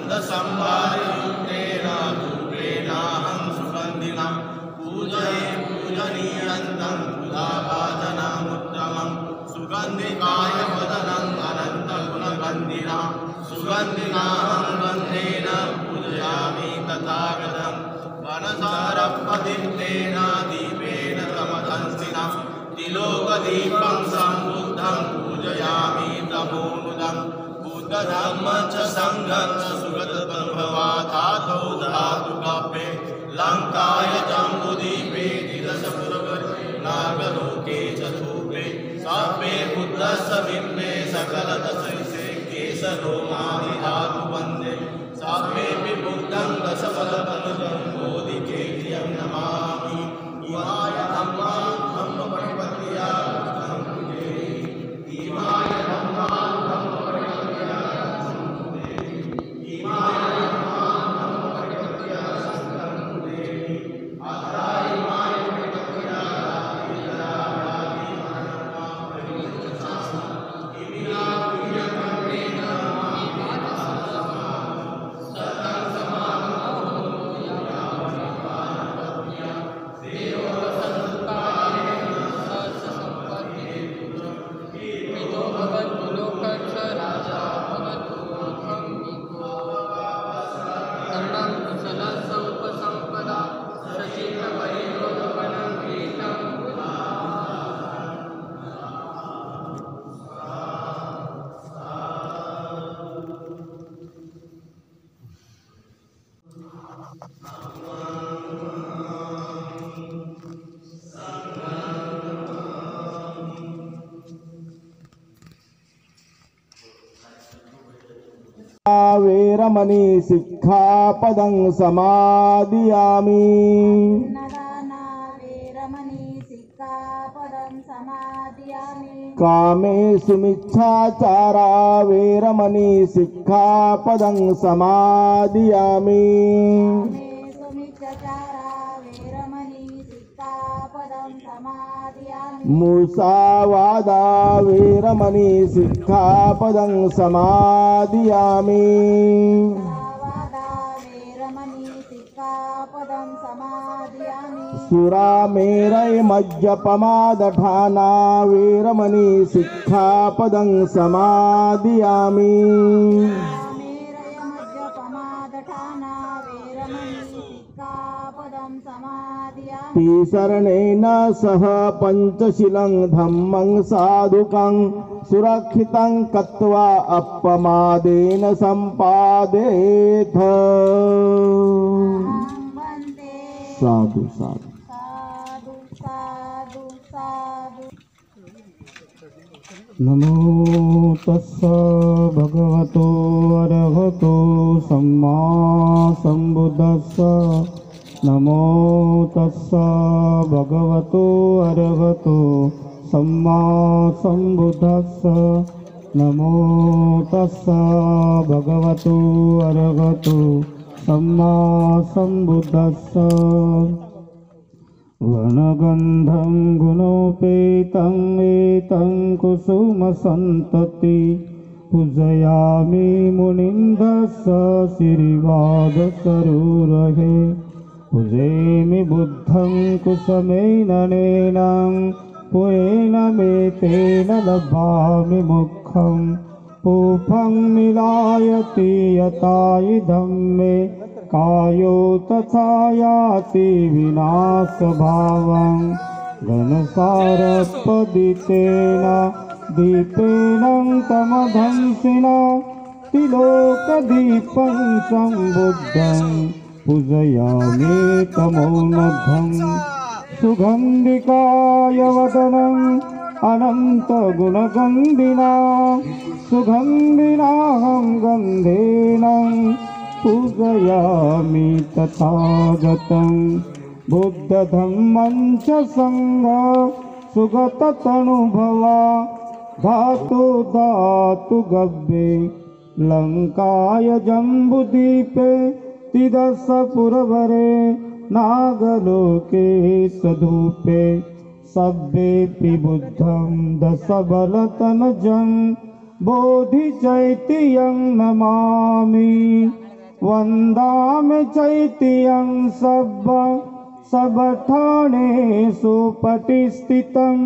गन्धसंभारयुक्तेन धूपेनाहं सुगन्धिना पूजये पूजनीयन्तं पुदाभाजनमुत्तमं सुगन्धिकाय वदनं अनन्तगुणगन्धिना सुगन्धिनाहं गन्धेन पूजयामि तथागतं मनसारपदीप्तेन दीपेन तमदंसिना तिलोकदीपं सम्बुद्धं पूजयामि तमोनुदं बुद्धधम्म च संघं च सुगतपरभवा धातौ धातुकाव्ये लङ्काय जम्बुदीपे दिदशपुरगरे नागलोके च धूपे सापे बुद्धस्य बिम्बे सकलदशैसे केशरोमादिधातु वन्दे सापेऽपि बुद्धं दशफलपनुजं बोधिकेन्द्रियं नमामि इमाय धम्मां धम्मपरिपत्या इमाय धम्मां धम्मपरिपत्या इमाय धम्मां धम्मपरिपत्या संकल्पदेहि अथा इमाय परिपत्या दाति अनन्तां परिपत्या इमिना प्रियकर्मेण वेरमणि सिक्खापदं समादियामि कामेषु मिच्छाचारा वेरमणि सिक्खापदं समादियामि मुसावादा वेरमणि सिक्खापदं समादियामि सुरामेरय मज्जपमादठाना वेरमणि सिक्खापदं समादियामि तिसरणेन सह पंचशीलं धम्मं साधुकं सुरक्षितं कृत्वा अपमादेन संपादेथ साधु साधु नमो तस्स भगवतो अरहतो सम्मा सम्बुद्धस्स नमो तस्स भगवतो अरहतो सम्मा सम्बुद्धस्स नमो तस्स भगवतो अरहतो सम्मा सम्बुद्धस्स वनगन्धं गुणोपेतं एतं कुसुमसन्तति पूजयामि मुनिन्दस्स श्रीवादसरोरहे पूजयामि बुद्धं कुसुमेननेनं पुयेन मे तेन लभामि मुखं पूपं मिलायति यथा इदं मे कायो तथा याति विनाशभावं घनसारपदितेन दीपेन तमधंसिना तिलोकदीपं सम्बुद्धं पूजयामि तमोनघं सुगन्धिकाय वदनम् अनन्तगुणगन्धिना सुगन्धिनाहं गन्धेन पूजयामि तथागतं बुद्धधम्मं च संघं सुगततनुभवा धातु धातु गव्ये लंकाय जम्बुदीपे तिदशपुरवरे नागलोके सधूपे सब्बेऽपि बुद्धं दशबलतनजं बोधिचैत्यं नमामि वन्दामि चैत्यं सबठानेषु पटिस्थितं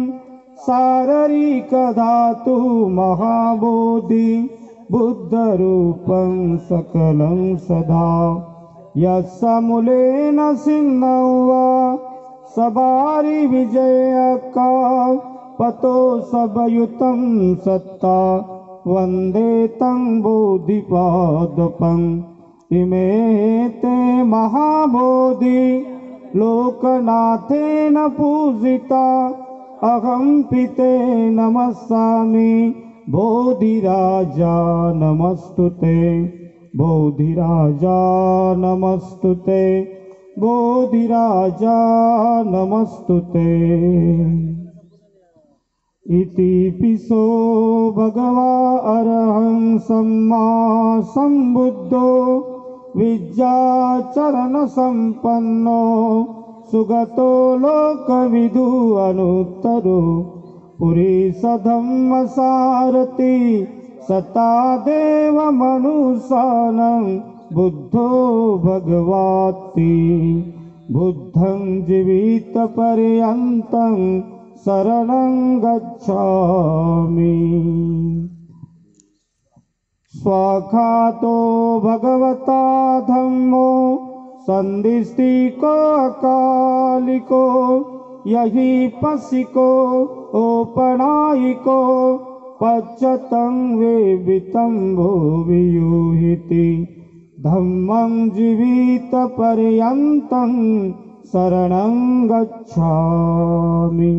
शारीरिकधातु महाबोधि बुद्धरूपं सकलं सदा यस्य मूलेन सिन्नौ वा सवारि विजयका पतो सबयुतं सत्ता वन्दे तं बोधिपादपम् इमे ते महाबोधि लोकनाथेन पूजिता अहं पिते नमस्सामि बोधिराजा नमस्तुते बोधिराजा नमस्तुते बोधिराजा नमस्तुते इति पिसो भगवा अरहं सम्मा सम्बुद्धो विद्याचरण संपन्नो सुगतो लोकविदु अनुत्तरो पुरीसधम्मसारथि सता देव मनुष्यानं बुद्धो भगवाति बुद्धं जीवितपर्यन्तं शरणं गच्छामि स्वाखातो भगवता धम्मो संदिष्टिको अकालिको यही पसिको ओपनायिको पच्चतं वेवितं भुवियुहिति धम्मं जीवितपर्यन्तं शरणं गच्छामि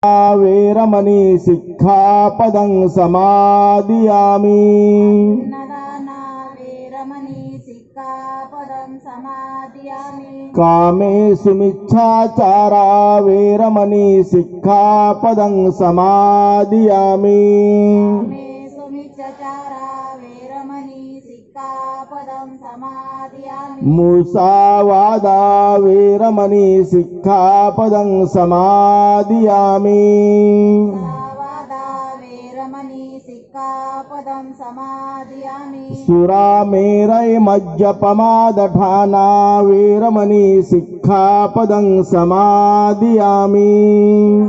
वेरमणि सिक्खापदं समादियामि नदाना वेरमणि सिक्खापदं समादियामि कामेषु मिच्छाचारा वेरमणि सिक्खापदं समादियामि कामेषु मिच्छाचारा वेरमणि सिक्खापदं समादियामि मुसावादा वेरमणि सिक्खापदं समादियामि सावादा वेरमणि सिक्खापदं समादियामि सुरामेरय मज्जपमादठाना वेरमणि सिक्खापदं समादियामि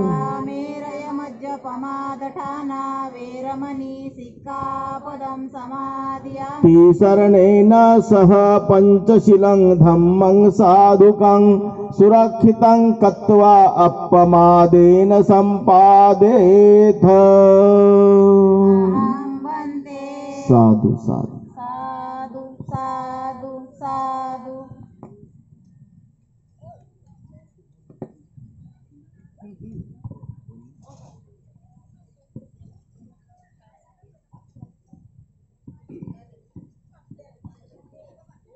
कामेरय मज्जपमादठाना वेरमणि सिक्खापदं समादियामि तिसरणेन सह पञ्चशीलं धम्मं साधुकं सुरक्षितं कृत्वा अपमादेन सम्पादेथ अहं वन्दे साधु साधु साधु साधु साधु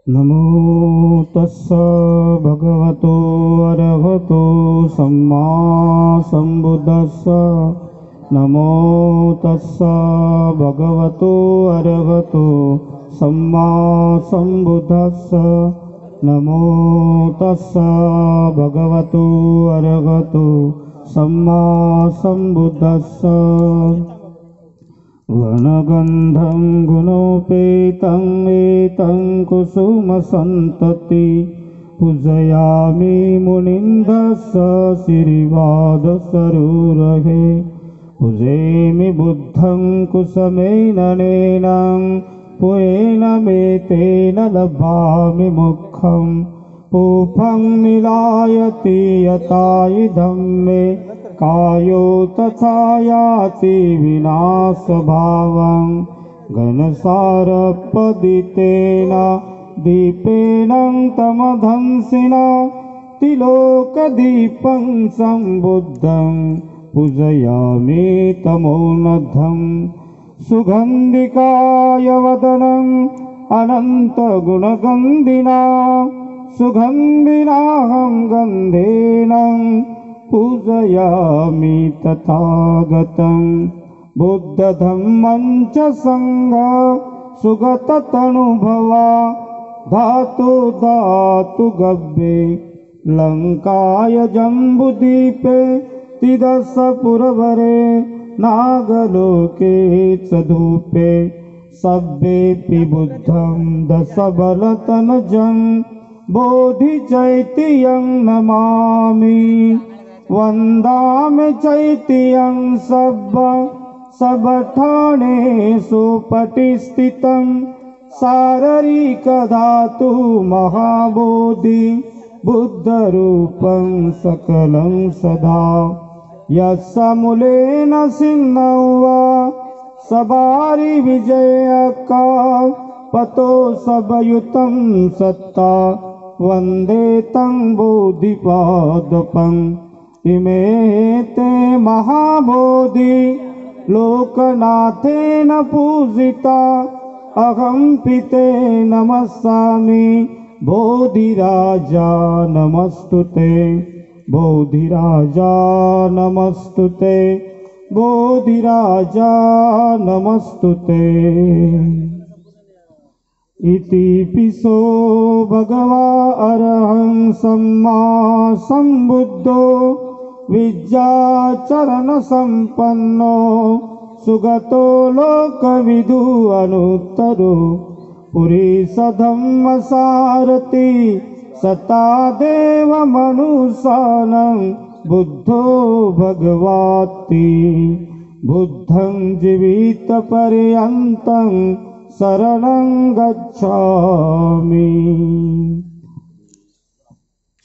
नमो तस्स भगवतो अरहतो सम्मा सम्बुद्धस्स नमो तस्स भगवतो अरहतो सम्मा सम्बुद्धस्स नमो तस्स भगवतो अरहतो सम्मा सम्बुद्धस्स वनगन्धं गुणोपेतं एतं कुसुमसन्तति पूजयामि मुनिन्दस्य श्रीवादसरोरहे पूजयामि बुद्धं कुसुमेन पुयेन मे तेन लभामि मोक्षं पूपं मिलायति यथा इदं मे कायो तथा याति विनाशभावं घनसारपदितेन दीपेन तमधंसिना तिलोकदीपं सम्बुद्धं पूजयामि तमोनद्धं सुगन्धिकाय वदनम् अनन्तगुणगन्धिना सुगन्धिनाहं गन्धेन पूजयामि तथागतं बुद्धधम्मं च संघ सुगततनुभवा धातु धातु गव्ये लंकाय जम्बुदीपे तिदस्सपुरवरे नागलोके च धूपे सभ्येऽपि बुद्धं दशबलतनुजं बोधिचैत्यं नमामि। वन्दामि चैत्यं सबठानेषु पटिस्थितं शारीरिकधातु महाबोधि बुद्धरूपं सकलं सदा। यस्य मूलेन सिन्नौ वा सबारि विजयका पतो सबयुतं सत्ता वन्दे तं बोधिपादपम्। इमे ते महाबोधि लोकनाथेन पूजिता अहं पिते नमस्सामि। बोधिराजा नमस्तुते बोधिराजा नमस्तुते बोधिराजा नमस्तुते। इति पिसो भगवा अरहं सम्मा सम्बुद्धो विद्याचरण संपन्नो सुगतो लोकविदु अनुत्तरो। पुरीशधम्म सारथि सता देव मनुष्यानं बुद्धो भगवाति। बुद्धं जीवित पर्यन्तं शरणं गच्छामि।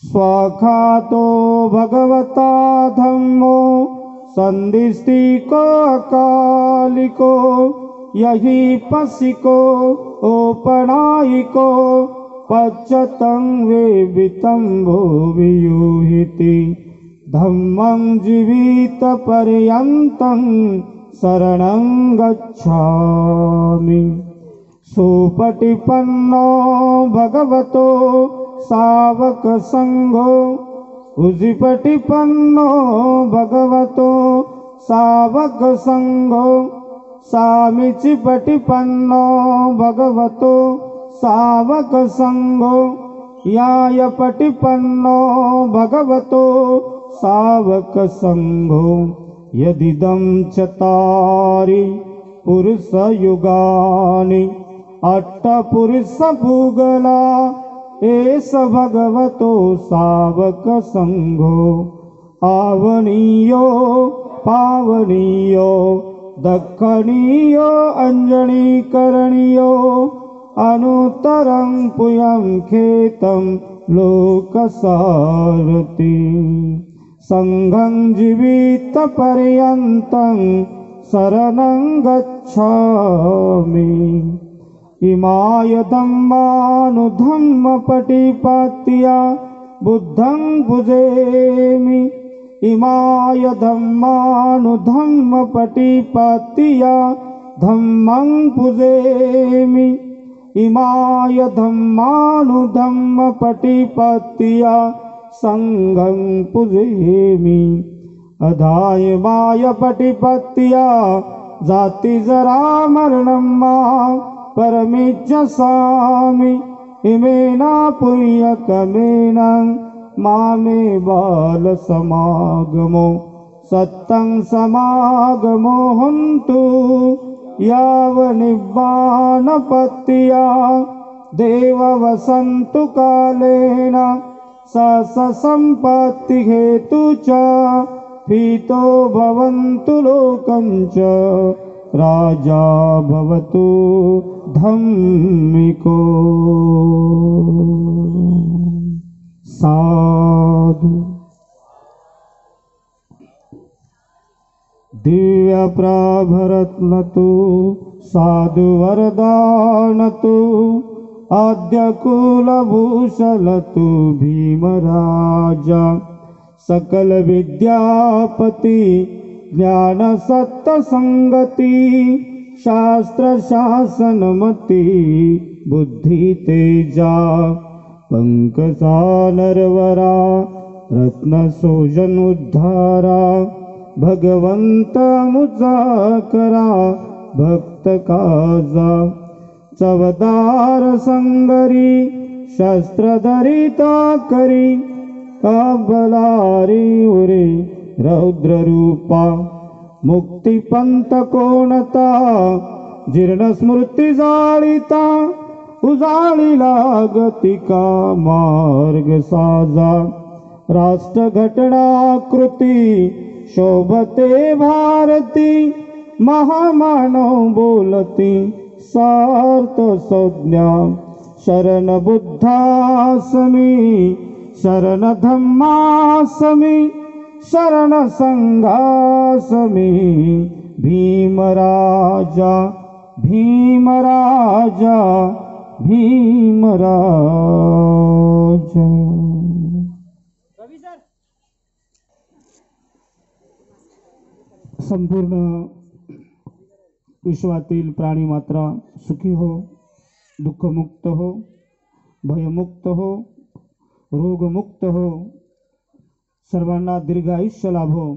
स्वाखातो भगवता धम्मो संदिष्टिको अकालिको यही पसिको ओपनायिको पच्यतं वेवितं भुवियुहिति। धम्मं जीवित पर्यन्तं शरणं गच्छामि। सुपटिपन्नो भगवतो सावक संघो उजिपटिपन्नो भगवतो सावक संघो। सामिचिपटिपन्नो भगवतो सावक संघो। यायपटिपन्नो भगवतो सावक संघो। यदिदं चतारि पुरुषयुगानि अट्टपुरुषभुगला एष भगवतो सावक संघो। आवनीयो पावनीयो दक्षिणीयो अंजनीकरणीयो अनुत्तरं पुयं खेतं लोकसारथि। संघं जीवित पर्यन्तं शरणं गच्छामि। इमाय धम्मानुधम्म पटिपत्या बुद्धं पूजयामि। इमाय धम्मानुधम्म पटिपत्या धम्मं पूजयामि। इमाय धम्मानुधम्म पटिपत्या संघं पूजयामि। अधाय माय पटिपत्या जाति जरा मरणं मा परमिच्छसामि। इमेना पुण्यकमेन मामे बाल समागमो सत्तं समागमो हन्तु। यावनिब्बानपत्या देव वसन्तु कालेन स सम्पत्ति हेतु च पीतो भवन्तु लोकं च राजा भवतु धम्मिको। साधु। दिव्य प्राभरत्नतु साधु वरदानतु आद्य कुलभूषलतु भीमराजा। सकल विद्यापति ज्ञान सत्य संगति शास्त्र शासनमति बुद्धि तेजा। पंकजा नरवरा रत्न सोजन उद्धारा भगवंत मुजाकरा भक्त काजा। चवदार संगरी शस्त्र धरिता करी काबलारी उरे रौद्र रूपा। मुक्ति पंथ कोणता जीर्ण स्मृती जाळीता उजाळीला गतिका मार्ग साजा राष्ट्र घटना कृती शोभते भारती महामानव बोलती सार्थ संज्ञा शरण बुद्धासमी शरण धम्मासमी शरण संघासमी भीमराजा भीमराजा भीमराजा. संपूर्ण विश्वातील प्राणी मात्रा सुखी हो, दुःखमुक्त हो, भयमुक्त हो, रोगमुक्त हो, सर्वांना दीर्घ आयुष्य लाभो,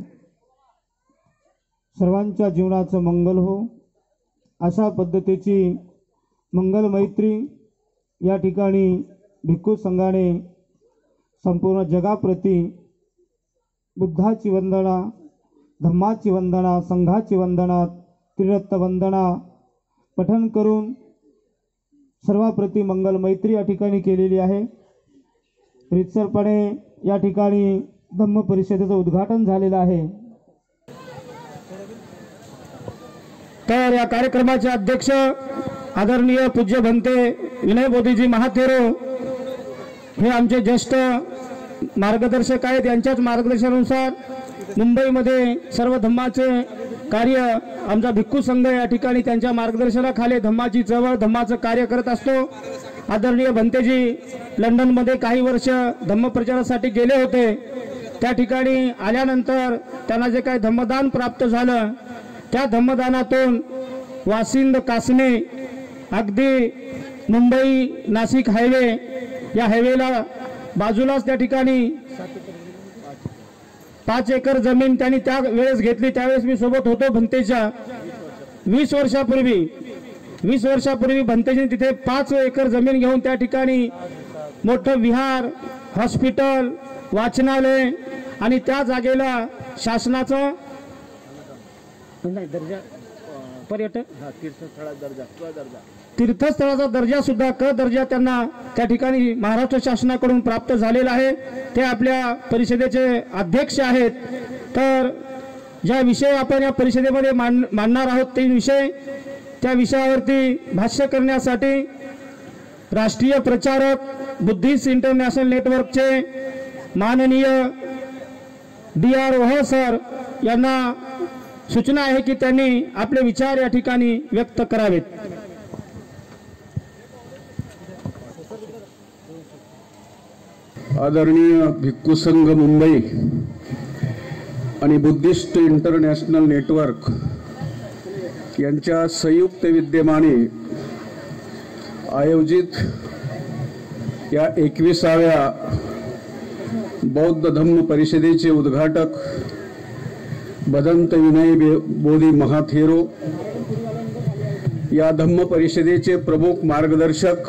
सर्वांच्या जीवनाचं मंगल हो, अशा पद्धतीची मंगल मैत्री या ठिकाणी भिक्खू संघाने संपूर्ण जगाप्रती बुद्धाची वंदना, धम्माची वंदना, संघाची वंदना, त्रिरत्न वंदना पठन करून सर्वाप्रती मंगल मैत्री या ठिकाणी केलेली आहे. रितसरपणे या ठिकाणी धम्म परिषदेचं उद्घाटन झालेलं आहे. तर या कार्यक्रमाचे अध्यक्ष आदरणीय पूज्य भंते विनय बोधीजी महाथेरो हे आमचे ज्येष्ठ मार्गदर्शक आहेत. यांच्याच मार्गदर्शनानुसार मुंबईमध्ये सर्व धम्माचे कार्य आमचा भिक्खू संघ या ठिकाणी त्यांच्या मार्गदर्शनाखाली धम्माची चळवळ धम्माचं कार्य करत असतो. आदरणीय भंतेजी लंडनमध्ये काही वर्ष धम्म प्रचारासाठी गेले होते. त्या ठिकाणी आल्यानंतर त्यांना जे काही धम्मदान प्राप्त झालं त्या धम्मदानातून वासिंद कासने अगदी मुंबई नाशिक हायवे या हायवेला बाजूलाच त्या ठिकाणी 5 एकर जमीन त्यांनी त्या वेळेस घेतली. त्यावेळेस मी सोबत होतो भंतेच्या. 20 वर्षापूर्वी भंतेजीने तिथे 5 एकर जमीन घेऊन त्या ठिकाणी मोठं विहार, हॉस्पिटल, वाचनालय आणि त्या जागेला शासनाचा दर्जा पर्यटन तीर्थस्थळाचा दर्जा सुद्धा क दर्जा त्यांना त्या ठिकाणी महाराष्ट्र शासनाकडून प्राप्त झालेला आहे. ते आपल्या परिषदेचे अध्यक्ष आहेत. तर ज्या विषय आपण या परिषदेमध्ये मांडणार आहोत ते विषय, त्या विषयावरती भाष्य करण्यासाठी राष्ट्रीय प्रचारक बुद्धिस्ट इंटरनॅशनल नेटवर्कचे माननीय DR ओह सर यांना सूचना आहे की त्यांनी आपले विचार या ठिकाणी व्यक्त करावेत. आदरणीय भिक्खू संघ मुंबई आणि बुद्धिस्ट इंटरनॅशनल नेटवर्क यांच्या संयुक्त विद्यमाने आयोजित या 21व्या बौद्ध धम्म परिषदेचे उद्घाटक भदंत विनय बोधी महाथेरो, या धम्म परिषदेचे प्रमुख मार्गदर्शक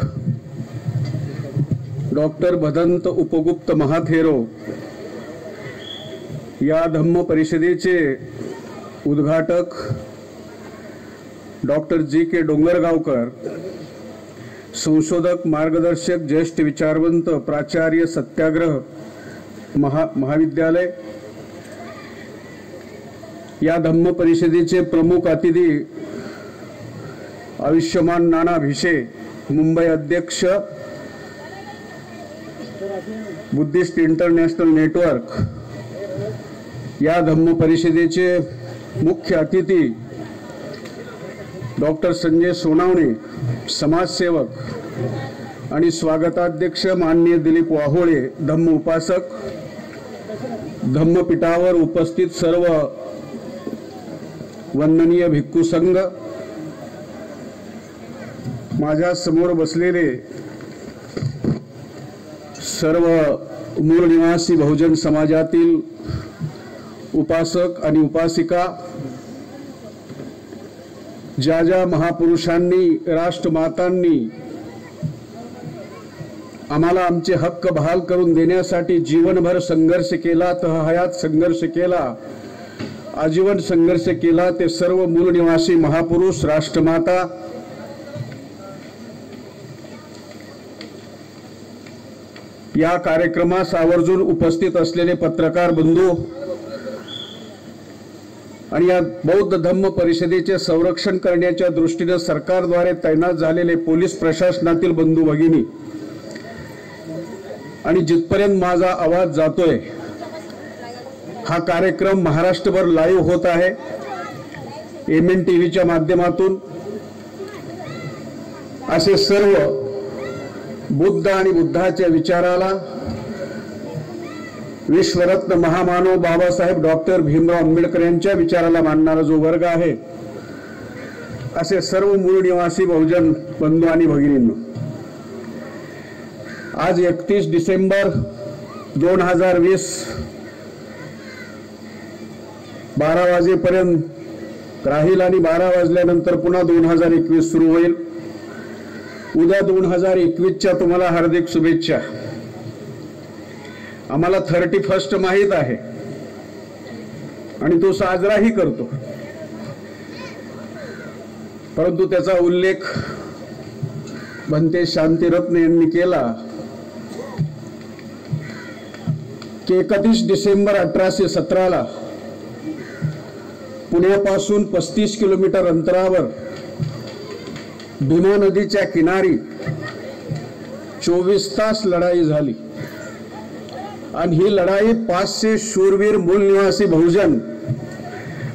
डॉक्टर भदंत उपगुप्त महाथेरो, या धम्म परिषदेचे उद्घाटक डॉक्टर GK डोंगरगावकर, संशोधक मार्गदर्शक ज्येष्ठ विचारवंत प्राचार्य सत्याग्रह महाविद्यालय, या धम्म परिषदेचे प्रमुख अतिथी आयुष्यमान नाना भिशे, मुंबई अध्यक्ष बुद्धिस्ट इंटरनॅशनल नेटवर्क, या धम्म परिषदेचे मुख्य अतिथी डॉक्टर संजय सोनावणे, समाजसेवक आणि स्वागताध्यक्ष माननीय दिलीप वाहोळे, धम्म उपासक, धम्मपीठावर उपस्थित सर्व वंदनीय भिक्खू संघ, माझ्या समोर बसलेले सर्व मूळ निवासी बहुजन समाजातील उपासक आणि उपासिका, ज्या ज्या महापुरुषांनी, राष्ट्रमातांनी आम्हाला आमचे हक्क बहाल करून देण्यासाठी जीवनभर संघर्ष केला, तहहयात संघर्ष केला, आजीवन संघर्ष केला ते सर्व मूळ निवासी महापुरुष, राष्ट्रमाता, या कार्यक्रमास आवर्जून उपस्थित असलेले पत्रकार बंधू आणि या बौद्ध धम्म परिषदेचे संरक्षण करण्याच्या दृष्टीने सरकारद्वारे तैनात झालेले पोलीस प्रशासनातील बंधू भगिनी आणि जिथपर्यंत माझा आवाज जातोय, हा कार्यक्रम महाराष्ट्रभर लाईव्ह होत आहे MN टीव्हीच्या माध्यमातून. असे सर्व बुद्ध आणि बुद्धाच्या विचाराला विश्वरत्न महामानव बाबासाहेब डॉक्टर भीमराव आंबेडकर यांच्या विचाराला मानणारा जो वर्ग आहे, असे सर्व मूळ निवासी बहुजन बंधू आणि भगिनींनो, आज 31 डिसेंबर 2020 12 वाजेपर्यंत राहील आणि 12 वाजल्यानंतर पुन्हा 2021 सुरू होईल. उद्या 2021च्या तुम्हाला हार्दिक शुभेच्छा. आम्हाला 31 माहीत आहे आणि तो साजराही करतो, परंतु त्याचा उल्लेख भंते शांतिरत्न यांनी केला की 31 डिसेंबर 1817 पुण्यापासून 35 किलोमीटर अंतरावर भीमा नदीच्या किनारी 24 तास लढाई झाली आणि ही लढाई 500 शूरवीर मूल निवासी बहुजन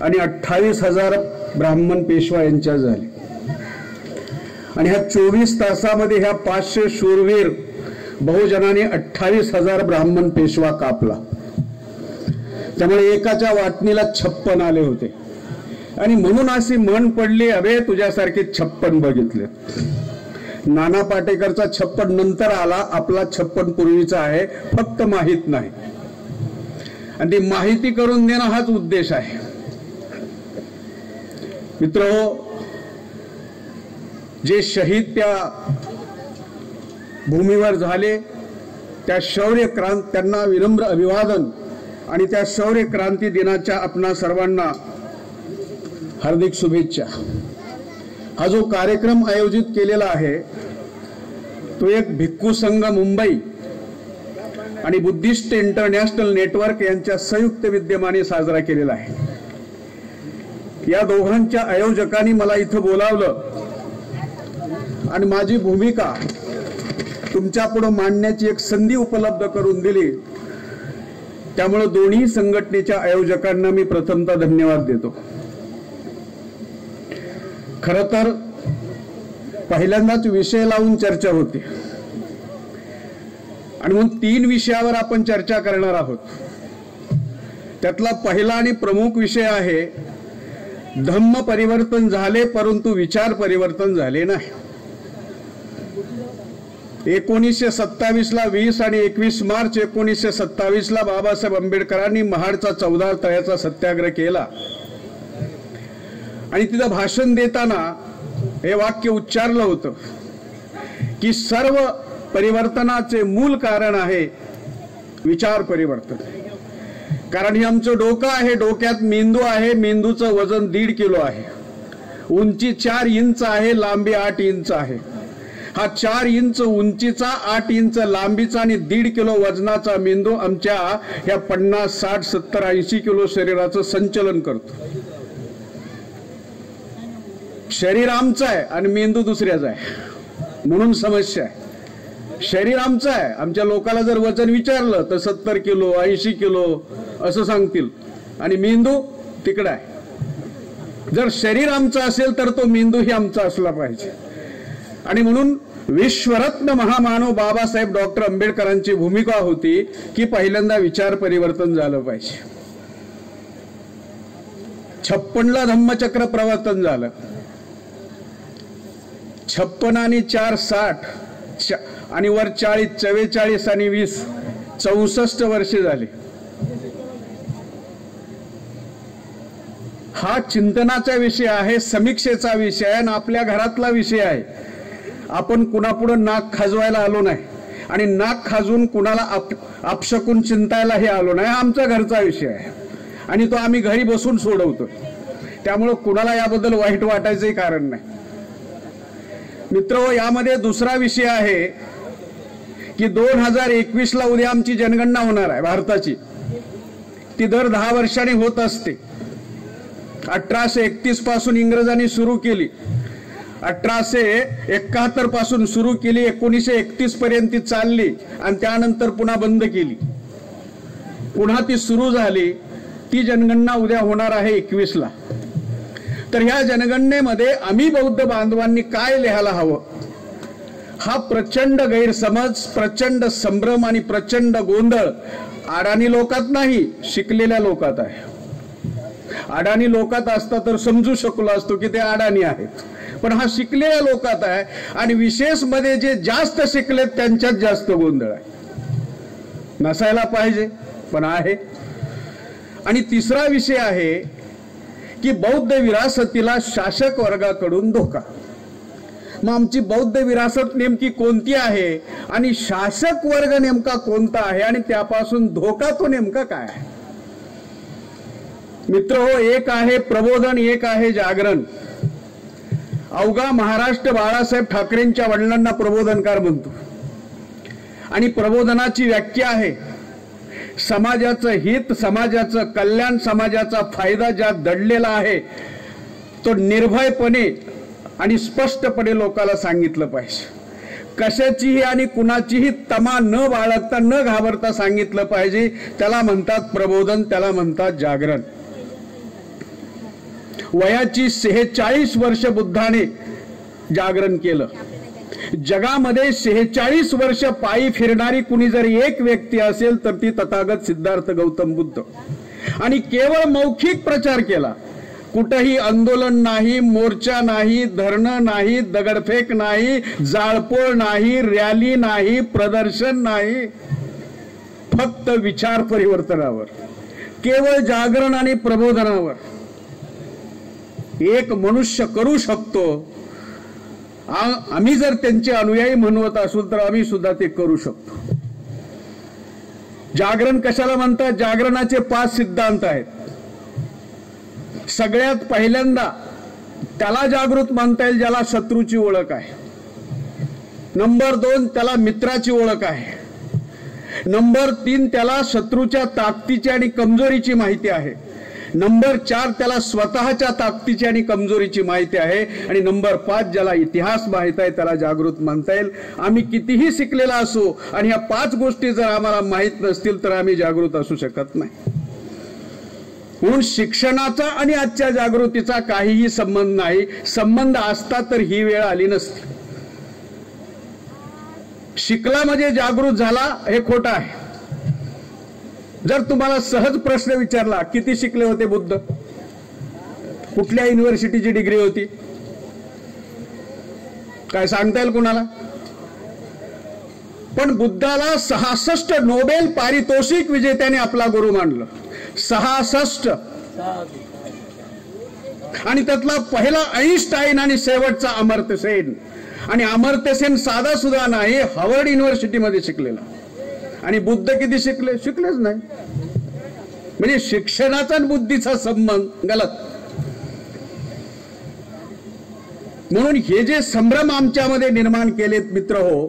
आणि 28,000 ब्राह्मण पेशवा यांच्या झाली. आणि ह्या 24 तासामध्ये ह्या 500 शूरवीर बहुजनाने 28,000 ब्राह्मण पेशवा कापला. त्यामुळे एकाच्या वाटणीला 56 आले होते आणि म्हणून अशी म्हण पडली, अबे तुझ्यासारखे 56 बघितले. नाना पाटेकरचा 56 नंतर आला, आपला 56 पूर्वीचा आहे, फक्त माहित नाही. आणि ती माहिती करून देणं हाच उद्देश आहे. मित्रहो, जे शहीद त्या भूमीवर झाले त्या शौर्य क्रांती, त्यांना विनम्र अभिवादन आणि त्या शौर्य क्रांती दिनाच्या आपणा सर्वांना हार्दिक शुभेच्छा. हा जो कार्यक्रम आयोजित केलेला आहे तो एक भिक्खू संघ मुंबई आणि बुद्धिस्ट इंटरनॅशनल नेटवर्क यांच्या संयुक्त विद्यमाने साजरा केलेला आहे. या दोघांच्या आयोजकांनी मला इथं बोलावलं आणि माझी भूमिका तुमच्या पुढे मांडण्याची एक संधी उपलब्ध करून दिली. त्यामुळे दोन्ही संघटनेच्या आयोजकांना मी प्रथमतः धन्यवाद देतो. खरं तर पहिल्यांदाच विषय लावून चर्चा होती आणि म्हणून 3 विषयावर आपण चर्चा करणार आहोत. त्यातला पहिला आणि प्रमुख विषय आहे धम्म परिवर्तन झाले परंतु विचार परिवर्तन झाले नाही. 1927 ला 20 आणि 21 मार्च 1927 ला बाबासाहेब आंबेडकरांनी महाडचा 14 तळ्याचा सत्याग्रह केला आणि तिथं भाषण देताना हे वाक्य उच्चारलं होतं की सर्व परिवर्तनाचे मूल कारण आहे विचार परिवर्तन. कारण हे आमचं डोकं आहे, डोक्यात मेंदू आहे, मेंदूचं वजन 1.5 किलो आहे, उंची 4 इंच आहे, लांबी 8 इंच आहे. हा 4 इंच उंचीचा, 8 इंच लांबीचा आणि 1.5 किलो वजनाचा मेंदू आमच्या ह्या 50, 60, 70, 80 किलो शरीराचं संचलन करतो. शरीर आमचं आहे आणि मेंदू दुसऱ्याचा आहे, म्हणून समस्या आहे. शरीर आमचं आहे, आमच्या लोकाला जर वजन विचारलं तर 70 किलो 80 किलो असं सांगतील आणि मेंदू तिकडे आहे. जर शरीर आमचं असेल तर तो मेंदूही आमचा असला पाहिजे. आणि म्हणून विश्वरत्न महामानव बाबासाहेब डॉक्टर आंबेडकरांची भूमिका होती की पहिल्यांदा विचार परिवर्तन झालं पाहिजे. 56 ला धम्मचक्र प्रवर्तन झालं. 56 आणि 4 60 आणि वर 40 44 आणि 20 64 वर्षे झाली. हा चिंतनाचा विषय आहे, समीक्षेचा विषय आहे आणि आपल्या घरातला विषय आहे. आपण कुणापुढे नाक खाजवायला आलो नाही आणि नाक खाजून कुणाला अपशकून चिंतायला हे आलो नाही. आमचा घरचा विषय आहे. आणि तो आम्ही घरी बसून सोडवतो. त्यामुळं कुणाला याबद्दल वाईट वाटायचंही कारण नाही. मित्र, यामध्ये दुसरा विषय आहे की 2021ला उद्या आमची जनगणना होणार आहे भारताची. ती दर 10 वर्षांनी होत असते. 1831 पासून इंग्रजांनी सुरू केली, 1871 पासून सुरू केली, 1931 पर्यंत ती चालली आणि त्यानंतर पुन्हा बंद केली. पुन्हा ती सुरू झाली. ती जनगणना उद्या होणार आहे 21ला. तर ह्या जनगणनेमध्ये आम्ही बौद्ध बांधवांनी काय लिहायला हवं, हा प्रचंड गैरसमज, प्रचंड संभ्रम आणि प्रचंड गोंधळ अडाणी लोकात नाही, शिकलेल्या लोकात आहे. अडाणी लोकात असता तर समजू शकलो असतो की ते अडाणी आहेत, पण हा शिकलेल्या लोकात आहे. आणि विशेष मध्ये जे जास्त शिकलेत त्यांच्यात जास्त गोंधळ आहे. नसायला पाहिजे पण आहे. आणि तिसरा विषय आहे की बौद्ध विरासतीला शासक वर्गाकडून धोका. मग आमची बौद्ध विरासत नेमकी कोणती आहे आणि शासक वर्ग नेमका कोणता आहे आणि त्यापासून धोका तो नेमका काय आहे? मित्र हो, एक आहे प्रबोधन, एक आहे जागरण. अवघा महाराष्ट्र बाळासाहेब ठाकरेंच्या वडिलांना प्रबोधनकार म्हणतो. आणि प्रबोधनाची व्याख्या आहे समाजाचं हित, समाजाचं कल्याण, समाजाचा फायदा ज्यात दडलेला आहे तो निर्भयपणे आणि स्पष्टपणे लोकांना सांगितलं पाहिजे. कशाचीही आणि कुणाचीही तमा न बाळगता, न घाबरता सांगितलं पाहिजे. त्याला म्हणतात प्रबोधन, त्याला म्हणतात जागरण. वयाची 46 वर्ष बुद्धाने जागरण केलं. जगामध्ये 46 वर्ष पायी फिरणारी कुणी जर एक व्यक्ती असेल तर ती तथागत सिद्धार्थ गौतम बुद्ध. आणि केवळ मौखिक प्रचार केला. कुठेही आंदोलन नाही, मोर्चा नाही, धरणं नाही, दगडफेक नाही, जाळपोळ नाही, रॅली नाही, प्रदर्शन नाही, फक्त विचार परिवर्तनावर, केवळ जागरण आणि प्रबोधनावर एक मनुष्य करू शकतो. आम्ही जर त्यांचे अनुयायी म्हणवत असू तर आम्ही सुद्धा ते करू शकतो. जागरण कशाला म्हणतात? जागरणाचे 5 सिद्धांत आहेत. सगळ्यात पहिल्यांदा त्याला जागृत मानता येईल ज्याला शत्रूची ओळख आहे. नंबर 2 त्याला मित्राची ओळख आहे. नंबर 3 त्याला शत्रूच्या ताकदीची आणि कमजोरीची माहिती आहे. नंबर 4 त्याला स्वतःच्या ताकदीची आणि कमजोरीची माहिती आहे. आणि नंबर 5 ज्याला इतिहास माहित आहे त्याला जागृत मानता येईल. आम्ही कितीही शिकलेला असो आणि ह्या 5 गोष्टी जर आम्हाला माहित नसतील तर आम्ही जागृत असू शकत नाही. म्हणून शिक्षणाचा आणि आजच्या जागृतीचा काहीही संबंध नाही. संबंध असता तर ही वेळ आली नसती. शिकला म्हणजे जागृत झाला हे खोटं आहे. जर तुम्हाला सहज प्रश्न विचारला किती शिकले होते बुद्ध, कुठल्या युनिव्हर्सिटीची डिग्री होती, काय सांगता येईल कुणाला? पण बुद्धाला 66 नोबेल पारितोषिक विजेत्याने आपला गुरु मानलं. 66. आणि त्यातला पहिला आईन्स्टाईन आणि शेवटचा अमर्त्य सेन. आणि अमर्त्य सेन साधा सुद्धा नाही, हार्वर्ड युनिव्हर्सिटीमध्ये शिकलेला. आणि बुद्ध किती शिकले? शिकलेच नाही. म्हणजे शिक्षणाचा आणि बुद्धीचा संबंध गलत. म्हणून हे जे संभ्रम आमच्यामध्ये निर्माण केलेत मित्र हो,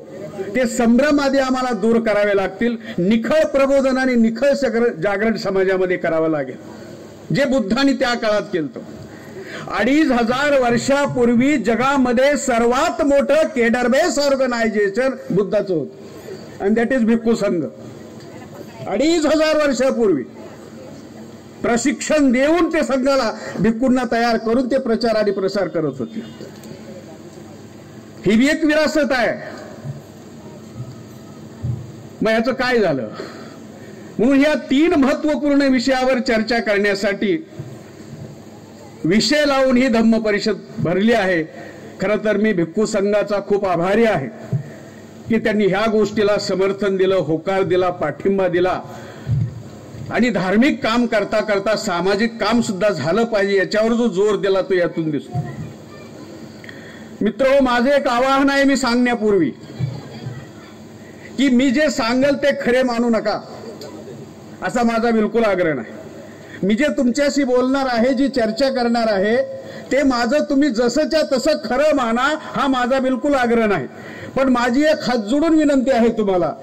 ते संभ्रम आधी आम्हाला दूर करावे लागतील. निखळ प्रबोधन आणि निखळ जागरण समाजामध्ये करावं लागेल, जे बुद्धांनी त्या काळात केलं. 2500 वर्षापूर्वी जगामध्ये सर्वात मोठं केडर बेस ऑर्गनायझेशन बुद्धाचं होतं आणि दॅट इज भिक्खू संघ. 2500 वर्षापूर्वी प्रशिक्षण देऊन ते संघाला भिक्खूंना तयार करून ते प्रचार आणि प्रसार करत होते. ही बी एक विरासत आहे. मग याचं काय झालं? म्हणून या 3 महत्वपूर्ण विषयावर चर्चा करण्यासाठी विषय लावून ही धम्म परिषद भरली आहे. खरं तर मी भिक्खू संघाचा खूप आभारी आहे की त्यांनी ह्या गोष्टीला समर्थन दिलं, होकार दिला, पाठिंबा दिला. आणि धार्मिक काम करता करता सामाजिक काम सुद्धा झालं पाहिजे याच्यावर जो जोर दिला तो यातून दिसतो. मित्र, माझं एक आवाहन आहे मी सांगण्यापूर्वी की मी जे सांगेल ते खरे मानू नका असा माझा बिलकुल आग्रह नाही. मी जे तुमच्याशी बोलणार आहे, जी चर्चा करणार आहे, ते माझं तुम्ही जसंच्या तसं खरं माना, हा माझा बिलकुल आग्रह नाही. पण माझी एक हात जोडून विनंती आहे तुम्हाला,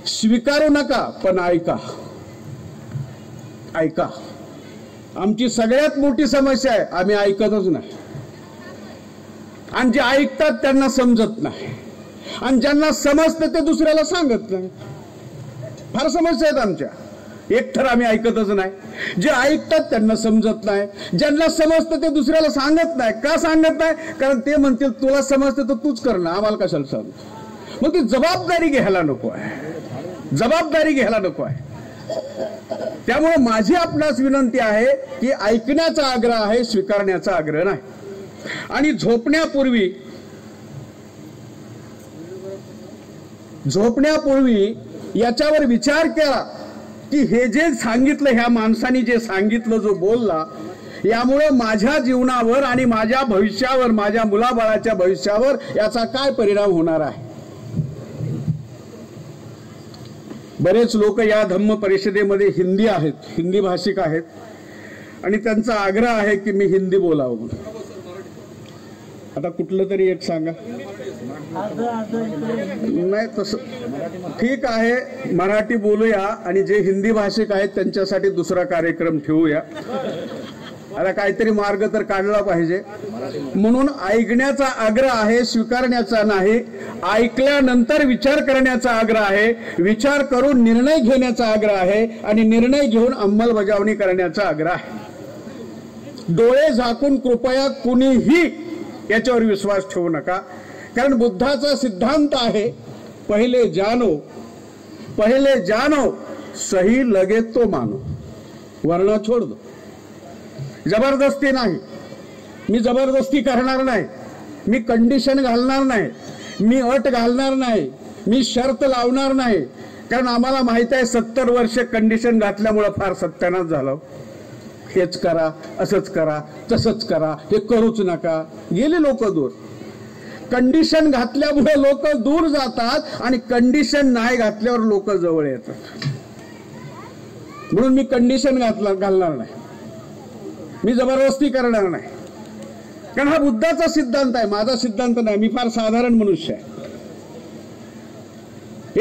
स्वीकारू नका पण ऐका. ऐका. आमची सगळ्यात मोठी समस्या आहे, आम्ही ऐकतच नाही. आणि जे ऐकतात त्यांना समजत नाही, आणि ज्यांना समजतं ते दुसऱ्याला सांगत नाही. फार समस्या आहेत आमच्या. एक तर आम्ही ऐकतच नाही, जे ऐकतात त्यांना समजत नाही, ज्यांना समजतं ते दुसऱ्याला सांगत नाही. का सांगत नाही? कारण ते म्हणतील तुला समजतं तर तूच कर ना, आम्हाला कशाला सांग. मग ती जबाबदारी घ्यायला नको आहे, जबाबदारी घ्यायला नको आहे. त्यामुळे माझी आपणास विनंती आहे की ऐकण्याचा आग्रह आहे, स्वीकारण्याचा आग्रह नाही. आणि झोपण्यापूर्वी याच्यावर विचार केला की हे जे सांगितलं, ह्या माणसाने जे सांगितलं, जो बोलला, यामुळे माझ्या जीवनावर आणि माझ्या भविष्यावर, माझ्या मुलाबाळाच्या भविष्यावर याचा काय परिणाम होणार आहे. बरेच लोक या धम्म परिषदेमध्ये हिंदी आहेत, हिंदी भाषिक आहेत, आणि त्यांचा आग्रह आहे की मी हिंदी बोलावं. आता कुठलं तरी एक सांगा. नाही तसं ठीक आहे, मराठी बोलूया आणि जे हिंदी भाषिक आहेत त्यांच्यासाठी दुसरा कार्यक्रम ठेवूया. आता काहीतरी मार्ग तर काढला पाहिजे. म्हणून ऐकण्याचा आग्रह आहे, स्वीकारण्याचा नाही. ऐकल्यानंतर विचार करण्याचा आग्रह आहे, विचार करून निर्णय घेण्याचा आग्रह आहे, आणि निर्णय घेऊन अंमलबजावणी करण्याचा आग्रह आहे. डोळे झाकून कृपया कुणीही याच्यावर विश्वास ठेवू नका. कारण बुद्धाचा सिद्धांत आहे, पहिले जानो सही लगे तो मानो, वरना छोड़ दो. जबरदस्ती नाही, मी जबरदस्ती करणार नाही, मी कंडिशन घालणार नाही, मी अट घालणार नाही, मी शर्त लावणार नाही. कारण आम्हाला माहित आहे 70 वर्ष कंडिशन घातल्यामुळे फार सत्यानाश झालं. हेच करा, असंच करा, तसंच करा, हे करूच नका, गेले लोक दूर. कंडिशन घातल्यामुळे लोक दूर जातात आणि कंडिशन नाही घातल्यावर लोक जवळ येतात. म्हणून मी कंडिशन घालणार नाही, मी जबरदस्ती करणार नाही. कारण हा बुद्धाचा सिद्धांत आहे, माझा सिद्धांत नाही. मी फार साधारण मनुष्य आहे.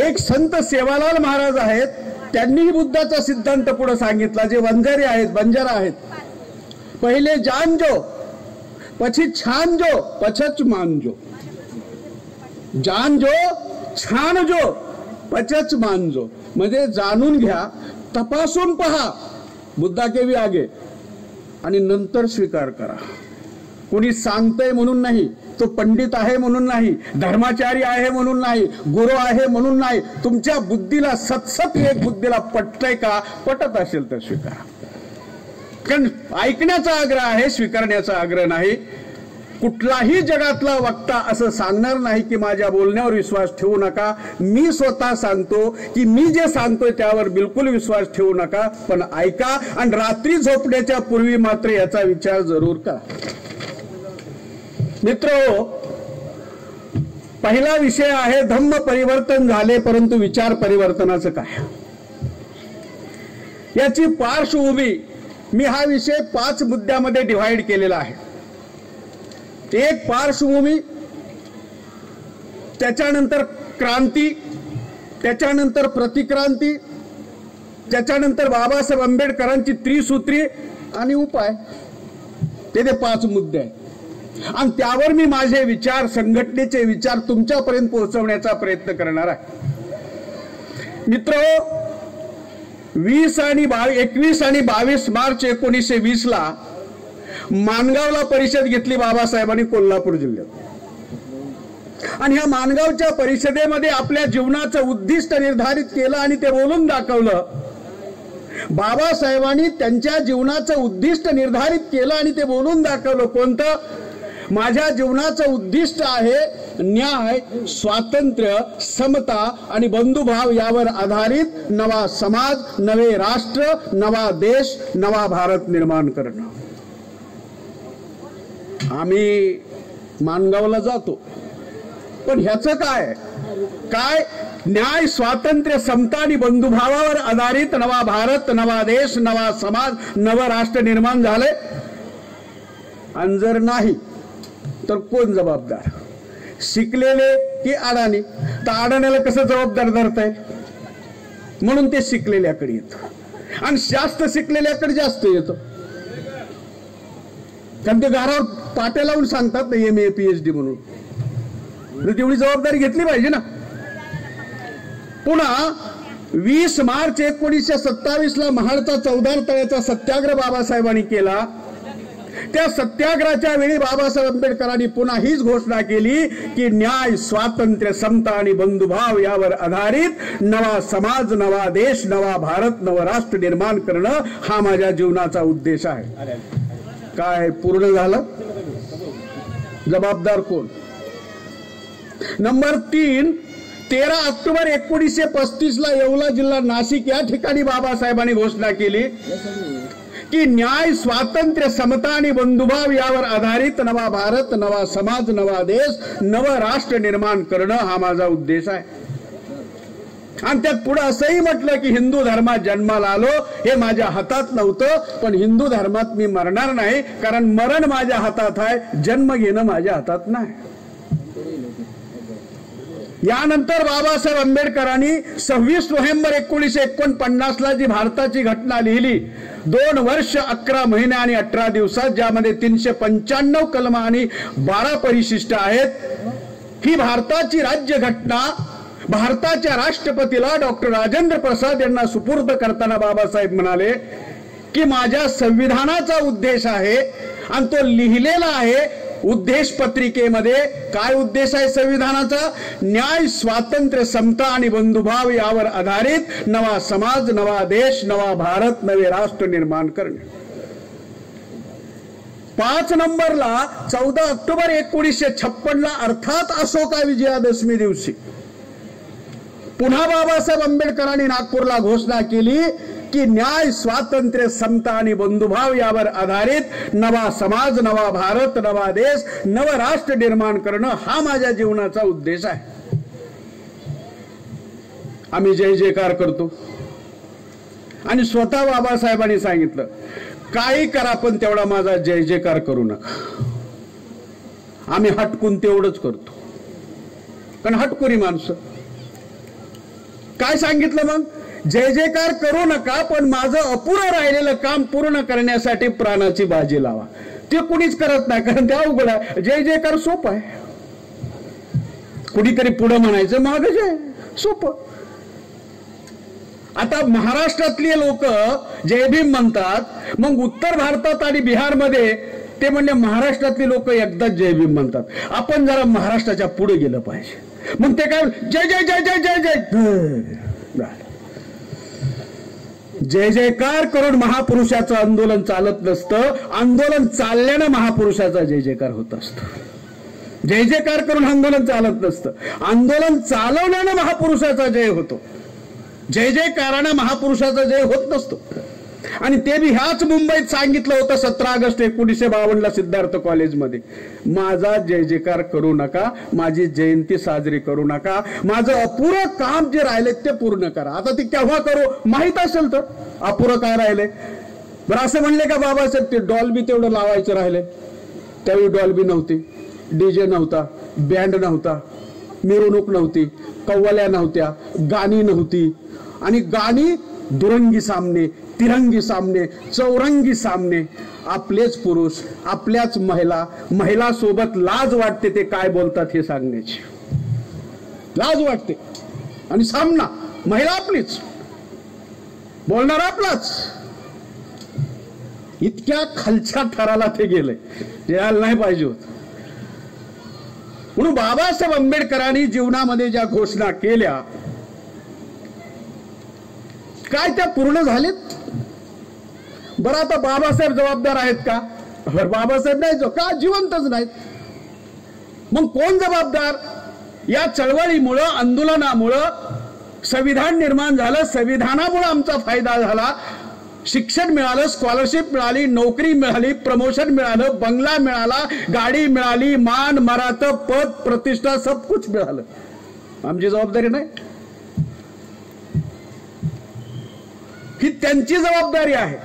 एक संत सेवालाल महाराज आहेत, त्यांनीही बुद्धाचा सिद्धांत पुढे सांगितला. जे बंजारा आहेत, पहिले जानजो, પછી छानजो, पछच मानजो. जानजो, छानजो, पछच मानजो. म्हणजे जाणून घ्या, तपासून पहा, बुद्धा के भी आगे, आणि नंतर स्वीकार करा. कोणी सांगतंय म्हणून नाही, तो पंडित आहे म्हणून नाही, धर्माचारी आहे म्हणून नाही, गुरु आहे म्हणून नाही. तुमच्या बुद्धीला सतसत एक बुद्धीला पटतंय का? पटत असेल तर स्वीकारा. कारण ऐकण्याचा आग्रह आहे, स्वीकारण्याचा आग्रह नाही. कुठलाही जगातला वक्ता असं सांगणार नाही की माझ्या बोलण्यावर विश्वास ठेवू नका. मी स्वतः सांगतो की मी जे सांगतोय त्यावर बिलकुल विश्वास ठेवू नका, पण ऐका. आणि रात्री झोपण्याच्या पूर्वी मात्र याचा विचार जरूर करा. मित्र, पहिला विषय आहे धम्म परिवर्तन झाले, परंतु विचार परिवर्तनाचं काय, याची पार्श्वभूमी मी हा विषय 5 मुद्द्यामध्ये डिव्हाइड केलेला आहे. एक पार्श्वभूमी, त्याच्यानंतर क्रांती, त्याच्यानंतर प्रतिक्रांती, त्याच्यानंतर बाबासाहेब आंबेडकरांची त्रिसूत्री आणि उपाय. ते 5 मुद्दे आहेत. आणि त्यावर मी माझे विचार, संघटनेचे विचार तुमच्यापर्यंत पोहोचवण्याचा प्रयत्न करणार आहे. मित्र, 21 आणि 22 मार्च 1920 ला माणगावला परिषद घेतली बाबासाहेबांनी कोल्हापूर जिल्ह्यात. आणि ह्या माणगावच्या परिषदेमध्ये आपल्या जीवनाचं उद्दिष्ट निर्धारित केलं आणि ते बोलून दाखवलं. बाबासाहेबांनी त्यांच्या जीवनाचं उद्दिष्ट निर्धारित केलं आणि ते बोलून दाखवलं. कोणतं? माझ्या जीवनाचं उद्दिष्ट आहे न्याय, स्वातंत्र्य, समता आणि बंधुभाव यावर आधारित नवा समाज, नवे राष्ट्र, नवा देश, नवा भारत निर्माण करणं. आम्ही माणगावला जातो, पण ह्याचं काय? काय न्याय, स्वातंत्र्य, समता आणि बंधुभावावर आधारित नवा भारत, नवा देश, नवा समाज, नवं राष्ट्र निर्माण झालंय? आणि जर नाही तर कोण जबाबदार? शिकलेले की अडाणी? तर अडाण्याला कसं जबाबदार धरता येईल? म्हणून ते शिकलेल्याकडे येतं आणि जास्त शिकलेल्याकडे जास्त येतो. कारण ते घरावर पाट्या लावून सांगतात ना MA PhD म्हणून. तेवढी जबाबदारी घेतली पाहिजे ना. पुन्हा 20 मार्च 1927 महाडचा चौदार तळ्याचा सत्याग्रह बाबासाहेबांनी केला. त्या सत्याग्रहाच्या वेळी बाबासाहेब आंबेडकरांनी पुन्हा हीच घोषणा केली की न्याय, स्वातंत्र्य, समता आणि बंधुभाव यावर आधारित नवा समाज, नवा देश, नवा भारत, नवं राष्ट्र निर्माण करणं हा माझ्या जीवनाचा उद्देश आहे. काय पूर्ण झालं? जबाबदार कोण? नंबर 3, 13 ऑक्टोबर 1935 येवला जिल्हा नाशिक या ठिकाणी बाबासाहेबांनी घोषणा केली की न्याय, स्वातंत्र्य, समता आणि बंधुभाव यावर आधारित नवा भारत, नवा समाज, नवा देश, नवं राष्ट्र निर्माण करणं हा माझा उद्देश आहे. आणि त्यात पुढे असंही म्हटलं की हिंदू धर्मात जन्माला आलो हे माझ्या हातात नव्हतं, पण हिंदू धर्मात मी मरणार नाही, कारण मरण माझ्या हातात आहे, जन्म घेणं माझ्या हातात नाही. यानंतर बाबासाहेब आंबेडकरांनी 26 नोव्हेंबर 1949 जी भारताची घटना लिहिली, 2 वर्ष 11 महिने आणि 18 दिवसात, ज्यामध्ये 395 कलम आणि 12 परिशिष्ट आहेत. ही भारताची राज्य घटना भारताच्या राष्ट्रपतीला डॉक्टर राजेंद्र प्रसाद यांना सुपूर्द करताना बाबासाहेब म्हणाले की माझ्या संविधानाचा उद्देश आहे आणि तो लिहिलेला आहे उद्देश पत्रिकेमध्ये. काय उद्देश आहे संविधानाचा? न्याय, स्वातंत्र्य, समता आणि बंधुभाव यावर आधारित नवा समाज, नवा देश, नवा भारत, नवे राष्ट्र निर्माण करणे. 5 नंबरला 14 ऑक्टोबर 1956 अर्थात अशोका विजयादशमी दिवशी पुन्हा बाबासाहेब आंबेडकरांनी नागपूरला घोषणा केली की न्याय, स्वातंत्र्य, समता आणि बंधुभाव यावर आधारित नवा समाज, नवा भारत, नवा देश, नवं राष्ट्र निर्माण करणं हा माझ्या जीवनाचा उद्देश आहे. आम्ही जय जयकार करतो आणि स्वतः बाबासाहेबांनी सांगितलं काही करा पण तेवढा माझा जय जयकार करू नका. आम्ही हटकून तेवढंच करतो, कारण हटकुरी माणसं. काय सांगितलं मग? जय जयकार करू नका, पण माझं अपुरं राहिलेलं काम पूर्ण करण्यासाठी प्राणाची बाजी लावा. ते कुणीच करत नाही, कारण ते अवघड आहे. जय जयकार सोपं आहे, कुणीतरी पुढे म्हणायचं माग जय, सोपं. आता महाराष्ट्रातले लोक जय भीम म्हणतात, मग उत्तर भारतात आणि बिहारमध्ये ते म्हणजे महाराष्ट्रातली लोक एकदाच जय भीम म्हणतात. आपण जरा महाराष्ट्राच्या पुढे गेलं पाहिजे. मग ते काय जय जय जय जय जय जय जय जयकार करून महापुरुषाचं आंदोलन चालत नसतं. आंदोलन चालल्यानं महापुरुषाचा जय जयकार होत असतो. जय जयकार करून आंदोलन चालत नसतं, आंदोलन चालवण्यानं महापुरुषाचा जय होतो. जय जयकारानं महापुरुषाचा जय होत नसतो. आणि ते बी ह्याच मुंबईत सांगितलं होतं 17 ऑगस्ट 1952 सिद्धार्थ कॉलेजमध्ये, माझा जय जयकार करू नका, माझी जयंती साजरी करू नका, माझं अपुरं काम जे राहिले ते पूर्ण करा. आता ते केव्हा करू माहित असेल तर अपुरं काय राहिले. बरं असं म्हणले का बाबासाहेब ते डॉल्बी तेवढं लावायचं राहिले? त्यावेळी डॉल्बी नव्हती, डीजे नव्हता, बँड नव्हता, मिरवणूक नव्हती, कव्वाल्या नव्हत्या, गाणी नव्हती. आणि गाणी दुरंगी सामने, तिरंगी सामने, चौरंगी सामने, आपलेच पुरुष, आपल्याच महिला, महिला सोबत लाज वाटते ते काय बोलतात हे सांगण्याची, लाज वाटते. आणि सामना महिला आपलीच, बोलणार आपलाच. इतक्या खालच्या थराला ते गेले, यायला नाही पाहिजे होत. म्हणून बाबासाहेब आंबेडकरांनी जीवनामध्ये ज्या घोषणा केल्या काय त्या पूर्ण झालेत? बरं आता बाबासाहेब जबाबदार आहेत का? बाबासाहेब नाही, का जिवंतच नाहीत. मग कोण जबाबदार? या चळवळीमुळं, आंदोलनामुळं संविधान निर्माण झालं, संविधानामुळे आमचा फायदा झाला. शिक्षण मिळालं, स्कॉलरशिप मिळाली, नोकरी मिळाली, प्रमोशन मिळालं, बंगला मिळाला, गाडी मिळाली, मान मराठा, पद प्रतिष्ठा सब कुछ मिळालं. आमची जबाबदारी नाही? ही त्यांची जबाबदारी आहे.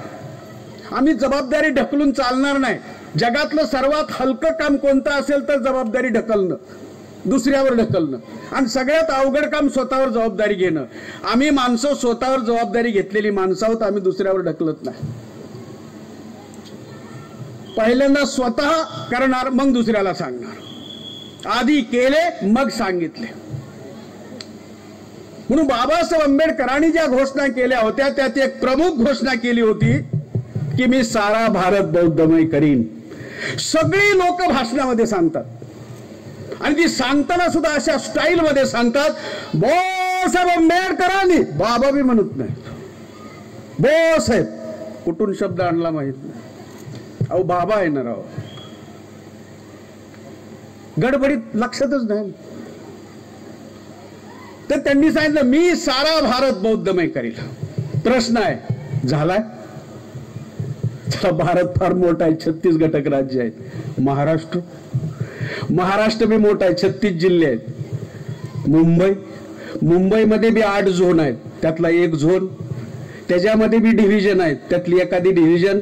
आम्ही जबाबदारी ढकलून चालणार नाही. जगातलं सर्वात हलकं काम कोणतं असेल तर जबाबदारी ढकलणं, दुसऱ्यावर ढकलणं, आणि सगळ्यात अवघड काम स्वतःवर जबाबदारी घेणं. आम्ही माणसं स्वतःवर जबाबदारी घेतलेली माणसं आहोत. आम्ही दुसऱ्यावर ढकलत नाही. पहिल्यांदा स्वतः करणार, मग दुसऱ्याला सांगणार. आधी केले मग सांगितले. म्हणून बाबासाहेब आंबेडकरांनी ज्या घोषणा केल्या होत्या त्यात एक प्रमुख घोषणा केली होती की मी सारा भारत बौद्धमय करीन. सगळी लोक भाषणामध्ये सांगतात आणि ती सांगताना सुद्धा अशा स्टाईल मध्ये सांगतात, बाबासाहेब आंबेडकरांनी. बाबा बी म्हणत नाही, बाबासाहेब कुठून शब्द आणला माहित नाही. अहो बाबा आहे ना राव. गडबडीत लक्षातच नाही. तर त्यांनी सांगितलं मी सारा भारत बौद्धमय करील. प्रश्न आहे, झालाय? भारत फार मोठा आहे, 36 घटक राज्य आहेत. महाराष्ट्र बी मोठा आहे, 36 जिल्हे आहेत. मुंबईमध्ये बी 8 झोन आहेत, त्यातला एक झोन. त्याच्यामध्ये बी डिव्हिजन आहेत, त्यातली एखादी डिव्हिजन.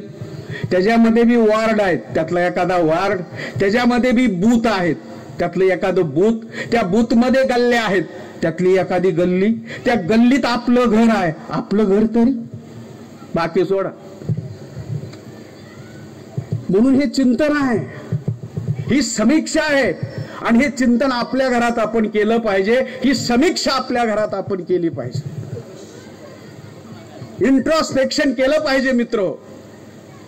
त्याच्यामध्ये बी वार्ड आहेत, त्यातला एखादा वार्ड. त्याच्यामध्ये बी बूथ आहेत, त्यातलं एखादं बूथ. त्या बूथ मध्ये गल्ल्या आहेत, त्यातली एखादी गल्ली. त्या गल्लीत आपलं घर आहे. आपलं घर तरी बाकी सोडा. म्हणून हे चिंतन आहे, ही समीक्षा आहे. आणि हे चिंतन आपल्या घरात आपण केलं पाहिजे. ही समीक्षा आपल्या घरात आपण केली पाहिजे. इंट्रोस्पेक्शन केलं पाहिजे मित्र.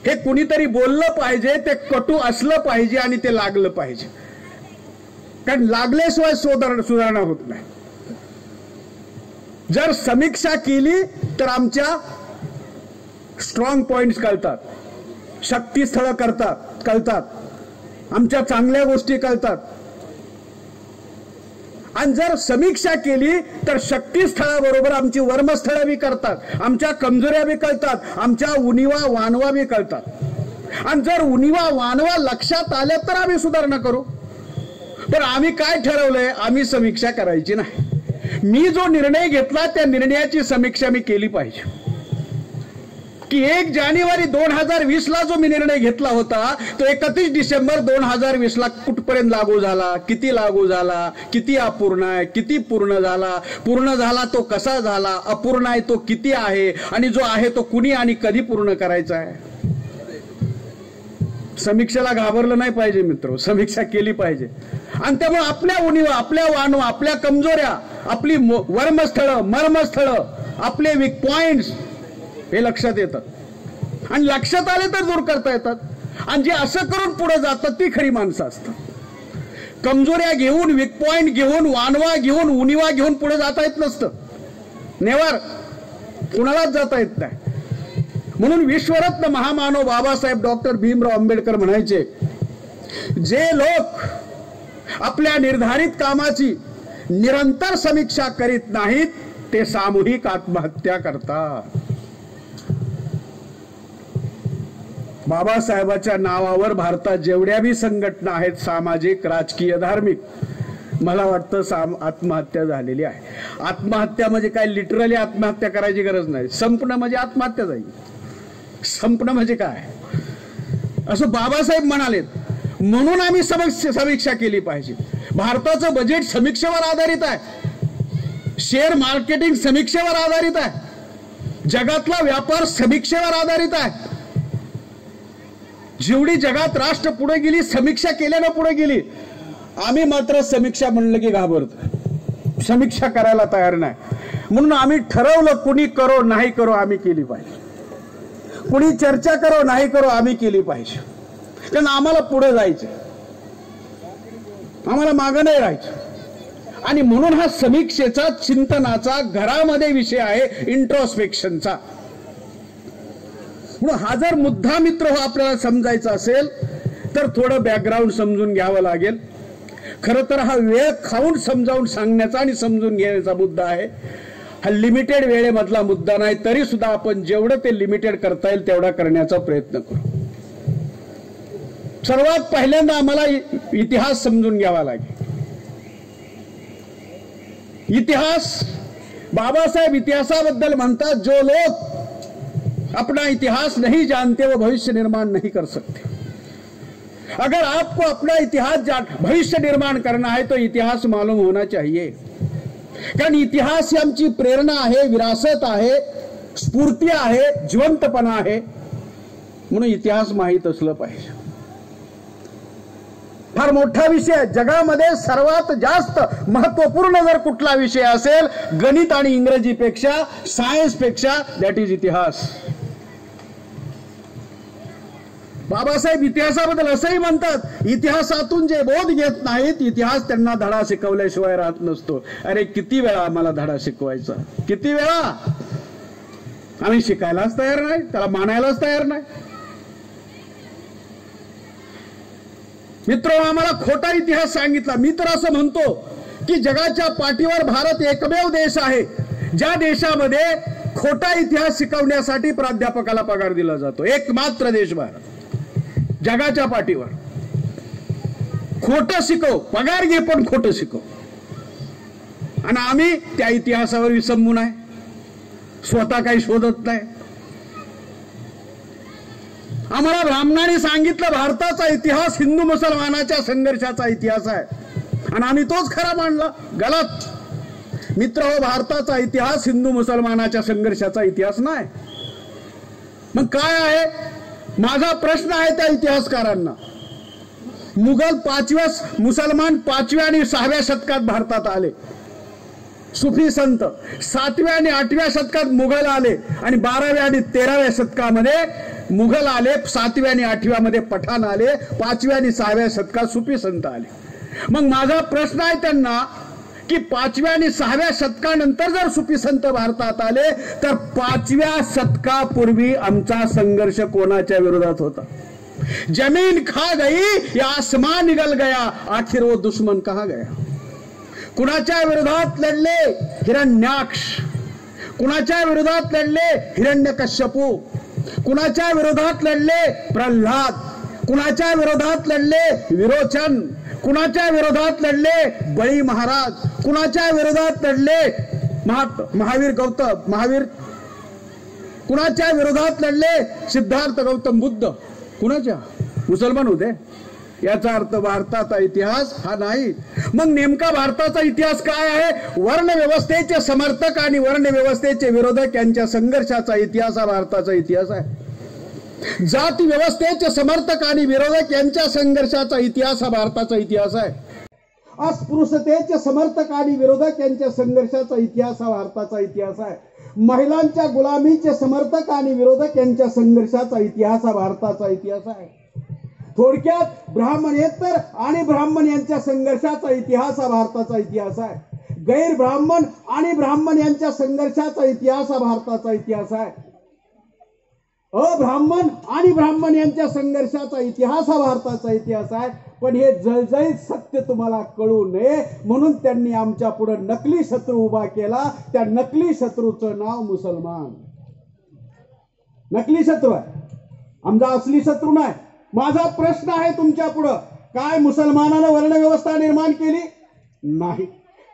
हे कुणीतरी बोललं पाहिजे, ते कटू असलं पाहिजे आणि ते लागलं पाहिजे. कारण लागल्याशिवाय सुधारणा होत नाही. जर समीक्षा केली तर आमच्या स्ट्रॉंग पॉइंट्स कळतात, शक्तीस्थळं कळतात, आमच्या चांगल्या गोष्टी कळतात. आणि जर समीक्षा केली तर शक्तीस्थळाबरोबर आमची वर्मस्थळं बी कळतात, आमच्या कमजोऱ्या बी कळतात, आमच्या उणिवा वानवा बी कळतात. आणि जर उणिवा वानवा लक्षात आल्या तर आम्ही सुधारणा करू. पण आम्ही काय ठरवलंय, आम्ही समीक्षा करायची नाही. मी जो निर्णय घेतला त्या निर्णयाची समीक्षा मी केली पाहिजे. की 1 जानेवारी 2020 ला जो मी निर्णय घेतला होता तो 31 डिसेंबर 2020 ला कुठपर्यंत लागू झाला, किती लागू झाला, किती अपूर्ण आहे, किती पूर्ण झाला तो कसा झाला, अपूर्ण आहे तो किती आहे, आणि जो आहे तो कुणी आणि कधी पूर्ण करायचा आहे. समीक्षेला घाबरलं नाही पाहिजे मित्र, समीक्षा केली पाहिजे. आणि त्यामुळे आपल्या उणीवा, आपल्या वानवा, आपल्या कमजोऱ्या, आपली वर्मस्थळं, मर्मस्थळं, आपले वीक पॉइंट्स हे लक्षात येतात. आणि लक्षात आले तर दूर करता येतात. आणि जे असं करून पुढे जातात ती खरी माणसं असतात. कमजोऱ्या घेऊन, वीक पॉइंट घेऊन, वानवा घेऊन, उणीवा घेऊन पुढे जाता येत नसतं. नेवर, कुणालाच जाता येत नाही. म्हणून विश्वरत्न महामानव बाबासाहेब डॉक्टर भीमराव आंबेडकर म्हणायचे, जे लोक आपल्या निर्धारित कामाची निरंतर समीक्षा करीत नाहीत ते सामूहिक आत्महत्या करतात. बाबासाहेबाच्या नावावर भारतात जेवढ्या बी संघटना आहेत, सामाजिक, राजकीय, धार्मिक, मला वाटतं आत्महत्या झालेली आहे. आत्महत्या म्हणजे काय लिटरली आत्महत्या करायची गरज नाही. संपणं म्हणजे आत्महत्या जाईल. संपणं म्हणजे काय असं बाबासाहेब म्हणालेत. म्हणून आम्ही समीक्षा केली पाहिजे. भारताचं बजेट समीक्षेवर आधारित आहे, शेअर मार्केटिंग समीक्षेवर आधारित आहे, जगातला व्यापार समीक्षेवर आधारित आहे. जेवढी जगात राष्ट्र पुढे गेली समीक्षा केल्यानं पुढे गेली. आम्ही मात्र समीक्षा म्हणलं की घाबरतो, समीक्षा करायला तयार नाही. म्हणून आम्ही ठरवलं कुणी करो नाही करो आम्ही केली पाहिजे, कुणी चर्चा करो नाही करो आम्ही केली पाहिजे. कारण आम्हाला पुढे जायचं, आम्हाला मागं नाही राहायचं. आणि म्हणून हा समीक्षेचा, चिंतनाचा घरामध्ये विषय आहे, इंट्रोस्पेक्शनचा. म्हणून हा जर मुद्दा मित्र हो आपल्याला समजायचा असेल तर थोडं बॅकग्राऊंड समजून घ्यावं लागेल. खरं तर हा वेळ खाऊन समजावून सांगण्याचा आणि समजून घेण्याचा मुद्दा आहे. हा लिमिटेड वेळेमधला मुद्दा नाही, तरी सुद्धा आपण जेवढं ते लिमिटेड करता येईल तेवढा करण्याचा प्रयत्न करू. सर्वात पहिल्यांदा आम्हाला इतिहास समजून घ्यावा लागेल. इतिहास, बाबासाहेब इतिहासाबद्दल म्हणतात, जो लोग अपना इतिहास नहीं जानते वो भविष्य निर्माण नहीं कर सकते. अगर आपको अपना इतिहास भविष्य निर्माण करना है तो इतिहास मालूम होना चाहिए. कारण इतिहास ही आमची प्रेरणा आहे, विरासत आहे, स्फूर्ती आहे, जिवंतपणा आहे. म्हणून इतिहास माहीत असलं पाहिजे. फार मोठा विषय, जगामध्ये सर्वात जास्त महत्वपूर्ण जर कुठला विषय असेल गणित आणि इंग्रजीपेक्षा, सायन्सपेक्षा, दॅट इज इतिहास. बाबासाहेब इतिहासाबद्दल असंही म्हणतात, इतिहासातून जे बोध घेत नाहीत, इतिहास त्यांना धडा शिकवल्याशिवाय राहत नसतो. अरे किती वेळा आम्हाला धडा शिकवायचा, किती वेळा आम्ही शिकायलाच तयार नाही, त्याला मानायलाच तयार नाही. मित्र, आम्हाला खोटा इतिहास सांगितला. मी तर असं म्हणतो की जगाच्या पाठीवर भारत एकमेव देश आहे ज्या देशामध्ये खोटा इतिहास शिकवण्यासाठी प्राध्यापकाला पगार दिला जातो. एकमात्र देश भारत, जगाच्या पाठीवर. खोटं शिकव, पगार घे, पण खोटं शिकव. आणि आम्ही त्या इतिहासावर विसंबून आहे, स्वतः काही शोधत नाही. आम्हाला ब्राह्मणांनी सांगितलं भारताचा इतिहास हिंदू मुसलमानाच्या संघर्षाचा इतिहास आहे, आणि आम्ही तोच खरा मानला. गलत. मित्र हो, भारताचा इतिहास हिंदू मुसलमानाच्या संघर्षाचा इतिहास नाही. मग काय आहे? माझा प्रश्न आहे त्या इतिहासकारांना. मुसलमान 5व्या आणि 6व्या शतकात भारतात आले, सुफी संत. 7व्या आणि 8व्या शतकात मुघल आले, आणि 12व्या आणि 13व्या शतकामध्ये मुघल आले, 7व्या आणि 8व्या मध्ये पठाण आले, 5व्या आणि 6व्या शतकात सुफी संत आले. मग माझा प्रश्न आहे त्यांना की 5व्या आणि 6व्या शतकानंतर जर सुफी संत भारतात आले तर 5व्या शतकापूर्वी आमचा संघर्ष कोणाच्या विरोधात होता? जमीन खा गई या आसमान निगल गया, आखिर वो दुश्मन कहां गया? कुणाच्या विरोधात लढले? हिरण्याक्ष. कुणाच्या विरोधात लढले? हिरण्यकश्यपू. कुणाच्या विरोधात लढले? प्रल्हाद. कुणाच्या विरोधात लढले? विरोचन. कुणाच्या विरोधात लढले? बळी महाराज. कुणाच्या विरोधात लढले? महावीर गौतम. कुणाच्या विरोधात लढले? सिद्धार्थ गौतम बुद्ध. कुणाच्या? मुसलमान होते. याचा अर्थ भारताचा इतिहास हा नाही. मग नेमका भारताचा इतिहास काय आहे? वर्ण व्यवस्थेचे समर्थक आणि वर्ण व्यवस्थेचे विरोधक यांच्या संघर्षाचा इतिहास हा भारताचा इतिहास आहे. जाती व्यवस्थेचे समर्थक आणि विरोधक यांच्या संघर्षाचा इतिहास हा भारताचा इतिहास आहे. अस्पृश्यतेचे समर्थक आणि विरोधक यांच्या संघर्षाचा इतिहास हा भारताचा इतिहास आहे. महिलांच्या गुलामीचे समर्थक आणि विरोधक यांच्या संघर्षाचा इतिहास हा भारताचा इतिहास आहे. थोडक्यात ब्राह्मणेतर आणि ब्राह्मण यांच्या संघर्षाचा इतिहास हा भारताचा इतिहास आहे. गैर ब्राह्मण आणि ब्राह्मण यांच्या संघर्षाचा इतिहास हा भारताचा इतिहास आहे. अब्राह्मण आणि ब्राह्मण यांच्या संघर्षाचा इतिहास हा भारताचा इतिहास आहे. पण हे जळजळीत सत्य तुम्हाला कळू नये म्हणून त्यांनी आमच्या पुढे नकली शत्रू उभा केला. त्या नकली शत्रूचं नाव मुसलमान. नकली शत्रू आहे, आमचा असली शत्रू नाही. माझा प्रश्न आहे तुमच्या पुढं, काय मुसलमानानं वर्णव्यवस्था निर्माण केली? नाही.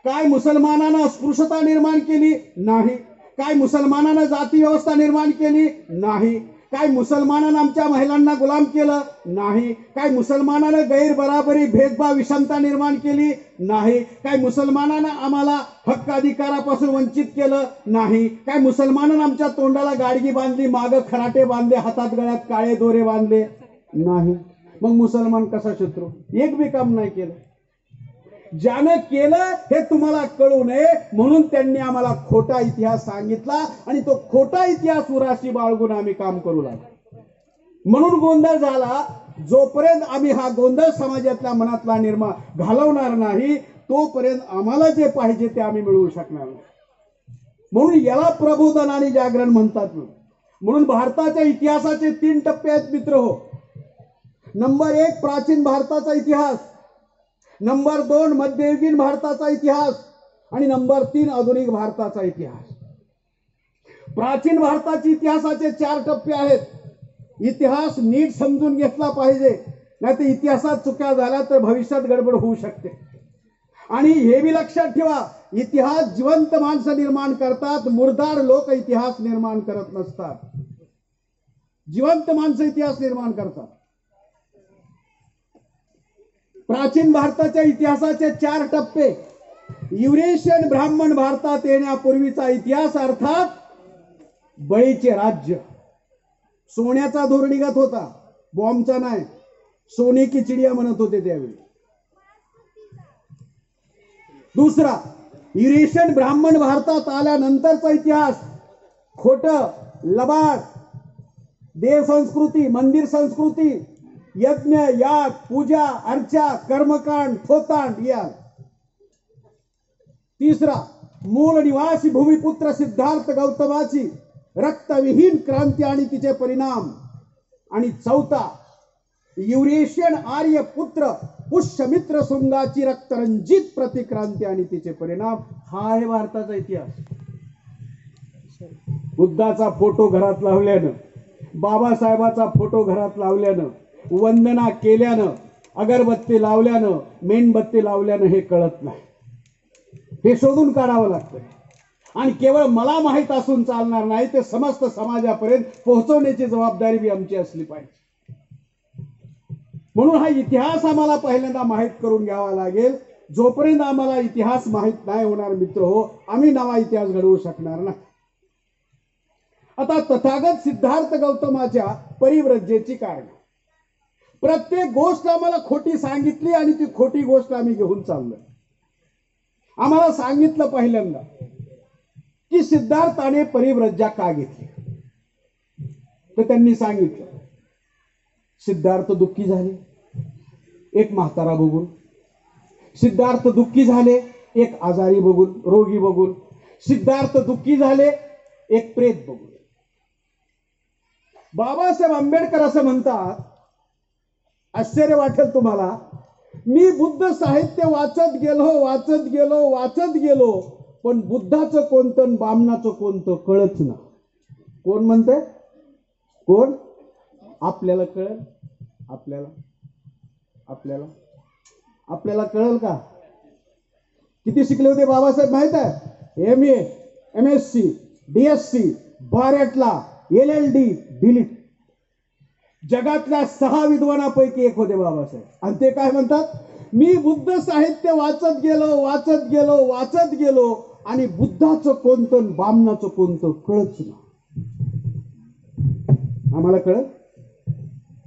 काय मुसलमानानं अस्पृश्यता निर्माण केली? नाही. काय मुसलमानानं जाती व्यवस्था निर्माण केली? नाही. काय मुसलमानानं आमच्या महिलांना गुलाम केलं? नाही. काय मुसलमानानं गैरबराबरी, भेदभाव, विषमता निर्माण केली? नाही. काय मुसलमानानं आम्हाला हक्क अधिकारापासून वंचित केलं? नाही. काय मुसलमानानं आमच्या तोंडाला गाडगी बांधली, मागं खराटे बांधले, हातात गळ्यात काळे दोरे बांधले? नाही. मग मुसलमान कसा शत्रू? एक बी काम नाही केलं. ज्यानं केलं हे तुम्हाला कळू नये म्हणून त्यांनी आम्हाला खोटा इतिहास सांगितला आणि तो खोटा इतिहास उराशी बाळगून आम्ही काम करू लागलो. म्हणून गोंधळ झाला. जोपर्यंत आम्ही हा गोंधळ समाजातल्या मनातला निर्माण घालवणार नाही तोपर्यंत आम्हाला जे पाहिजे ते आम्ही मिळवू शकणार नाही. म्हणून याला प्रबोधन आणि जागरण म्हणतात. म्हणून भारताच्या इतिहासाचे 3 टप्पे आहेत मित्र हो. नंबर 1 प्राचीन भारताचा इतिहास, नंबर 2 मध्ययुगीन भारताचा इतिहास आणि नंबर 3 आधुनिक भारताचा इतिहास. प्राचीन भारताच्या इतिहासाचे 4 टप्पे आहेत. इतिहास नीट समजून घेतला पाहिजे, नाहीतर इतिहासात चुका झाल्या तर भविष्यात गडबड होऊ शकते. आणि हे बी लक्षात ठेवा इतिहास जिवंत माणसं निर्माण करतात, मुर्दार लोक इतिहास निर्माण करत नसतात. जिवंत माणसं इतिहास निर्माण करतात. प्राचीन भारताच्या इतिहासाचे 4 टप्पे. युरेशियन ब्राह्मण भारतात येण्यापूर्वीचा इतिहास, अर्थात बळीचे राज्य. सोन्याचा धूर निघत होता, बॉम्बचा नाही. सोने की चिडिया म्हणत होते त्यावेळी. दुसरा, युरेशियन ब्राह्मण भारतात आल्यानंतरचा इतिहास खोट, लबाड, देव संस्कृती, मंदिर संस्कृती, यज्ञ, याग, पूजा, अर्चा, कर्मकांड, थोतांड या. तिसरा, मूळ निवासी भूमिपुत्र सिद्धार्थ गौतमाची रक्तविहीन क्रांती आणि तिचे परिणाम. आणि चौथा, युरेशियन आर्य पुत्र पुष्यमित्र शुंगाची रक्तरंजित प्रतिक्रांती आणि तिचे परिणाम. हा आहे भारताचा इतिहास. बुद्धाचा फोटो घरात लावल्यानं, बाबासाहेबाचा फोटो घरात लावल्यानं, वंदना केल्यानं, अगरबत्ती लावल्यानं, मेणबत्ती लावल्यानं हे कळत नाही. हे शोधून काढावं लागतं. आणि केवळ मला माहीत असून चालणार नाही, ते समस्त समाजापर्यंत पोहोचवण्याची जबाबदारी बी आमची असली पाहिजे. म्हणून हा इतिहास आम्हाला पहिल्यांदा माहीत करून घ्यावा लागेल. जोपर्यंत आम्हाला इतिहास माहीत नाही होणार मित्र हो, आम्ही नवा इतिहास घडवू शकणार नाही. आता तथागत सिद्धार्थ गौतमाच्या परिव्रजेची कारण. प्रत्येक गोष्ट आम्हाला खोटी सांगितली आणि ती खोटी गोष्ट आम्ही घेऊन चाललोय. आम्हाला सांगितलं पहिल्यांदा की सिद्धार्थाने परिव्रजा का घेतली, तर त्यांनी सांगितलं सिद्धार्थ दुःखी झाले एक म्हातारा बघून, सिद्धार्थ दुःखी झाले एक आजारी बघून, रोगी बघून, सिद्धार्थ दुःखी झाले एक प्रेत बघून. बाबासाहेब आंबेडकर असं म्हणतात, आश्चर्य वाटेल तुम्हाला, मी बुद्ध साहित्य वाचत गेलो पण बुद्धाचं कोणतं बामणाचं कोणतं कळच ना. कोण म्हणते? कोण? आपल्याला कळेल? आपल्याला कळेल का? किती शिकले होते बाबासाहेब माहित आहे? MA, MSc, DSc, बारेटला, LLD, Delhi. जगातल्या 6 विद्वानापैकी एक होते बाबासाहेब. आणि ते काय म्हणतात? मी बुद्ध साहित्य वाचत गेलो आणि बुद्धाचं कोणतं बामणाचं कोणतं कळच ना. आम्हाला कळत.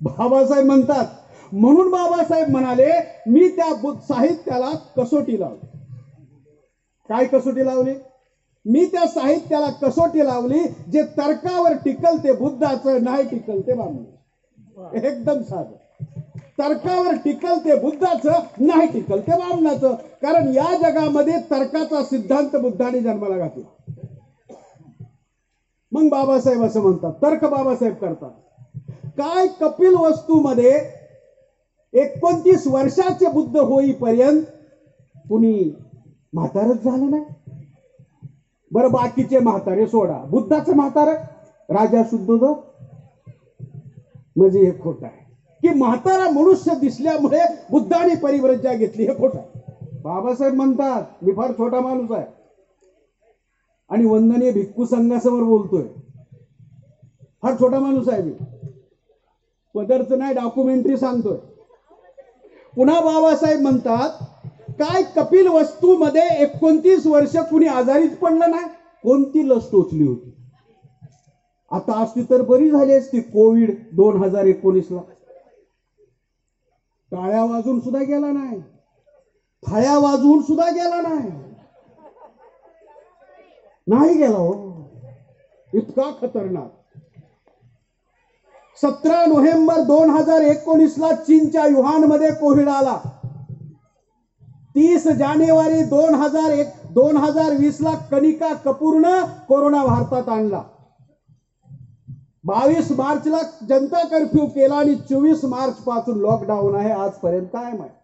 बाबासाहेब म्हणतात, म्हणून बाबासाहेब म्हणाले मी त्या साहित्याला कसोटी लावली. काय कसोटी लावली? मी त्या साहित्याला कसोटी लावली, जे तर्कावर टिकल ते बुद्धाचं, नाही टिकल ते बामणाचं. एकदम साधं. तर्कावर टिकल ते बुद्धाचं, नाही टिकल ते बामणाचं. कारण या जगामध्ये तर्काचा सिद्धांत बुद्धाने जन्माला घातला. मग बाबासाहेब असं म्हणतात, तर्क बाबासाहेब करतात. काय कपिल वस्तूमध्ये 29 वर्षाचे बुद्ध होईपर्यंत कुणी म्हातारच झालं नाही? बरं, बाकीचे म्हातारे सोडा, बुद्धाचं म्हातारं राजा शुद्धोदक. म्हणजे हे खोट आहे की म्हातारा मनुष्य दिसल्यामुळे बुद्धाने परिव्रजा घेतली, हे खोट आहे. बाबासाहेब म्हणतात, मी फार छोटा माणूस आहे आणि वंदनीय भिक्खू संघासमोर बोलतोय. फार छोटा माणूस आहे मी, पदरचं नाही, डॉक्युमेंटरी सांगतोय. पुन्हा बाबासाहेब म्हणतात, काय कपिल वस्तूमध्ये 29 वर्ष कुणी आजारीच पडलं नाही? कोणती लस टोचली होती? आता असती तर बरी झाली असती. कोविड 2019ला टाळ्या वाजून सुद्धा गेला नाही, थाळ्या वाजवून सुद्धा गेला नाही गेला हो. इतका खतरनाक. 17 नोव्हेंबर 2019ला चीनच्या युहानमध्ये कोविड आला. 30 जानेवारी 2020ला कनिका कपूरनं कोरोना भारतात आणला. 22 मार्चला जनता कर्फ्यू केला आणि 24 मार्च पासून लॉकडाऊन आहे आजपर्यंत. काय माहिती?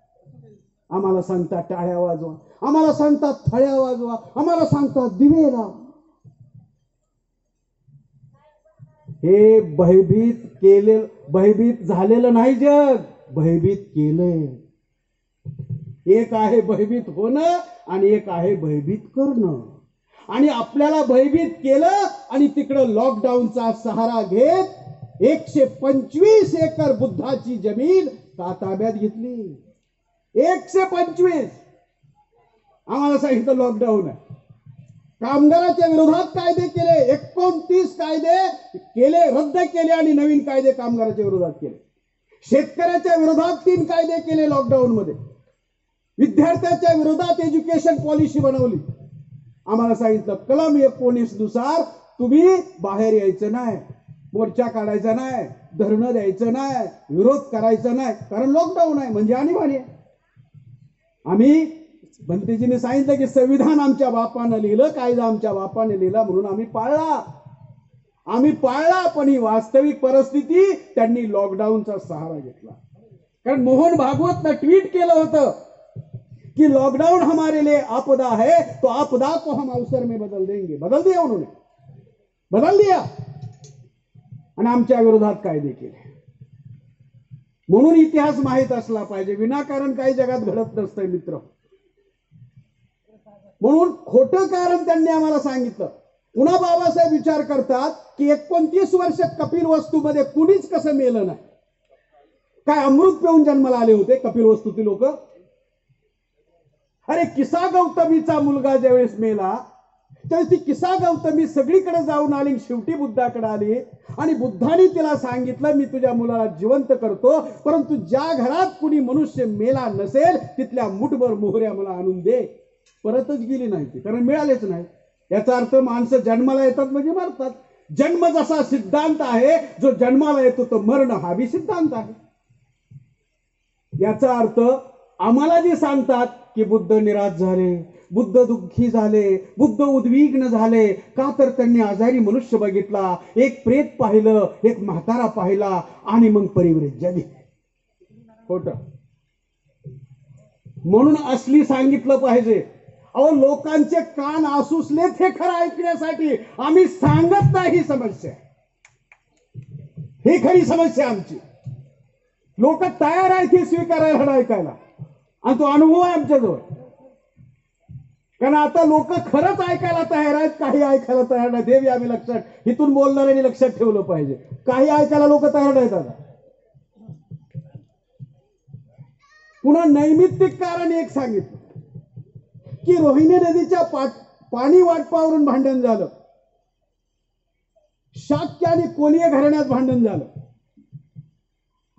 आम्हाला सांगतात टाळ्या वाजवा, आम्हाला सांगतात थाळ्या वाजवा, आम्हाला सांगतात दिवे लावा. हे भयभीत झालेलं नाही जग, भयभीत केलंय. एक आहे भयभीत होणं आणि एक आहे भयभीत करणं. आणि आपल्याला भयभीत केलं आणि तिकडं लॉकडाऊनचा सहारा घेत 125 एकर बुद्धाची जमीन ताब्यात घेतली. 125. आम्हाला सांगितलं लॉकडाऊन आहे. कामगाराच्या विरोधात कायदे केले, 29 कायदे केले, रद्द केले आणि नवीन कायदे कामगाराच्या विरोधात केले. शेतकऱ्याच्या विरोधात 3 कायदे केले लॉकडाऊन मध्ये. विद्यार्थ्यांच्या विरोधात एज्युकेशन पॉलिसी बनवली. आम्हाला सांगितलं कलम 19 नुसार तुम्ही बाहेर यायचं नाही, मोर्चा काढायचा नाही, धरणं द्यायचं नाही, विरोध करायचा नाही, कारण लॉकडाऊन आहे म्हणजे आणीबाणी आहे. आम्ही भंतेजीने सांगितलं की संविधान आमच्या बापानं लिहिलं, कायदा आमच्या बापाने लिहिला म्हणून आम्ही पाळला. पण ही वास्तविक परिस्थिती त्यांनी लॉकडाऊनचा सहारा घेतला. कारण मोहन भागवतनं ट्वीट केलं होतं कि लॉकडाउन हमारे लिए आपदा है, तो आपदा को हम अवसर में बदल देंगे. बदल दिया उन्होंने, बदल दिया आणि आमच्या विरोधात कायदे केले. म्हणून इतिहास माहित असला पाहिजे. विनाकारण काही जगात घडत नसतंय मित्र. म्हणून खोटं कारण त्यांनी आम्हाला सांगितलं. पुन्हा बाबासाहेब विचार करतात की 29 वर्ष कपिल वस्तूमध्ये कुणीच कसं मेलं नाही. काय अमृत पिऊन जन्माला आले होते कपिल वस्तूतील लोक? अरे किसा गौतमीचा मुलगा ज्यावेळेस मेला त्यावेळेस ती किसा गौतमी सगळीकडे जाऊन आली, शेवटी बुद्धाकडे आली आणि बुद्धाने तिला सांगितलं मी तुझ्या मुलाला जिवंत करतो, परंतु ज्या घरात कुणी मनुष्य मेला नसेल तिथल्या मुठभर मोहऱ्या मला आणून दे. परतच गेली नाही ती, कारण मिळालेच नाही. याचा अर्थ माणसं जन्माला येतात म्हणजे मरतात. जन्म जसा सिद्धांत आहे, जो जन्माला येतो तो मरण हा बी सिद्धांत आहे. याचा अर्थ आम्हाला जे सांगतात की बुद्ध निराश झाले, बुद्ध दुःखी झाले, बुद्ध उद्विग्न झाले, का तर त्यांनी आजारी मनुष्य बघितला, एक प्रेत पाहिलं, एक म्हातारा पाहिला आणि मग परिवृत्त झाली. खोटं. म्हणून असली सांगितलं पाहिजे. अहो लोकांचे कान आसुसलेत हे खरं ऐकण्यासाठी. आम्ही सांगत नाही समस्या, ही खरी समस्या आमची. लोक तयार आहेत हे स्वीकारायला ऐकायला, आणि तो अनुभव आहे आमच्याजवळ. कारण आता लोक खरंच ऐकायला तयार आहेत, काही ऐकायला तयार नाहीत. हे आम्ही लक्षात, इथून बोलणाऱ्यांनी लक्षात ठेवलं पाहिजे. काही ऐकायला लोक तयार नाहीत. आता पुन्हा नैमित्तिक कारण एक सांगितलं की रोहिणी नदीच्या पाणी वाटपावरून भांडण झालं, शाक्य आणि कोलीय घराण्यात भांडण झालं.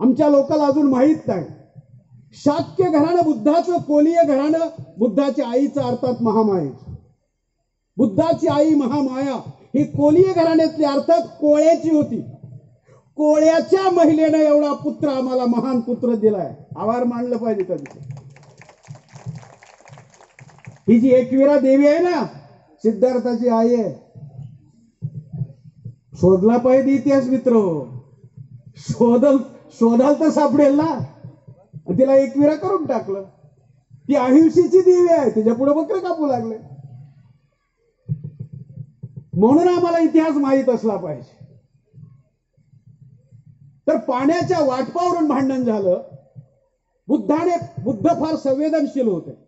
आमच्या लोकांना अजून माहित नाही. शाक्य घराणं बुद्धाचं, कोलीय घराणं बुद्धाच्या आईचं, अर्थात महामायेचं. बुद्धाची आई महामाया ही कोलीय घराण्यातली अर्थात कोळ्याची होती. कोळ्याच्या महिलेनं एवढा पुत्र आम्हाला महान पुत्र दिलाय. आभार मानलं पाहिजे कधी. ही जी एकविरा देवी आहे ना, सिद्धार्थाची आई आहे. शोधला पाहिजे इतिहास मित्र. शोधाल तर सापडेल ना. तिला एकविरा करून टाकलं. ती अहिंसेची देवी आहे, तिच्या पुढे बकरं कापू लागले. म्हणून आम्हाला इतिहास माहित असला पाहिजे. तर पाण्याच्या वाटपावरून भांडण झालं. बुद्ध फार संवेदनशील होते.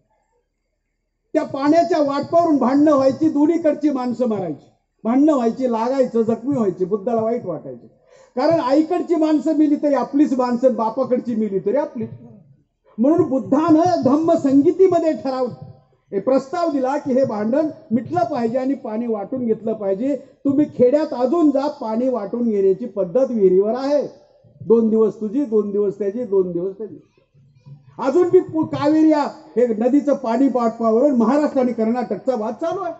त्या पाण्याच्या वाटपावरून भांडणं व्हायची, दोन्हीकडची माणसं मारायची, भांडणं व्हायची, लागायचं, जखमी व्हायची. बुद्धाला वाईट वाटायचे, कारण आईकडची माणसं मिली तरी आपलीच माणसं, बापाकडची मिली तरी आपलीच. म्हणून बुद्धानं धम्म संगीतीमध्ये प्रस्ताव दिला की हे भांडण मिटलं पाहिजे आणि पाणी वाटून घेतलं पाहिजे. तुम्ही खेड्यात अजून जा, पाणी वाटून घेण्याची पद्धत विहिरीवर आहे. 2 दिवस तुझी, 2 दिवस त्याची, 2 दिवस त्याची. अजून बी कावेरी हे नदीचं पाणी वाटपावरून महाराष्ट्र आणि कर्नाटकचा वाद चालू आहे.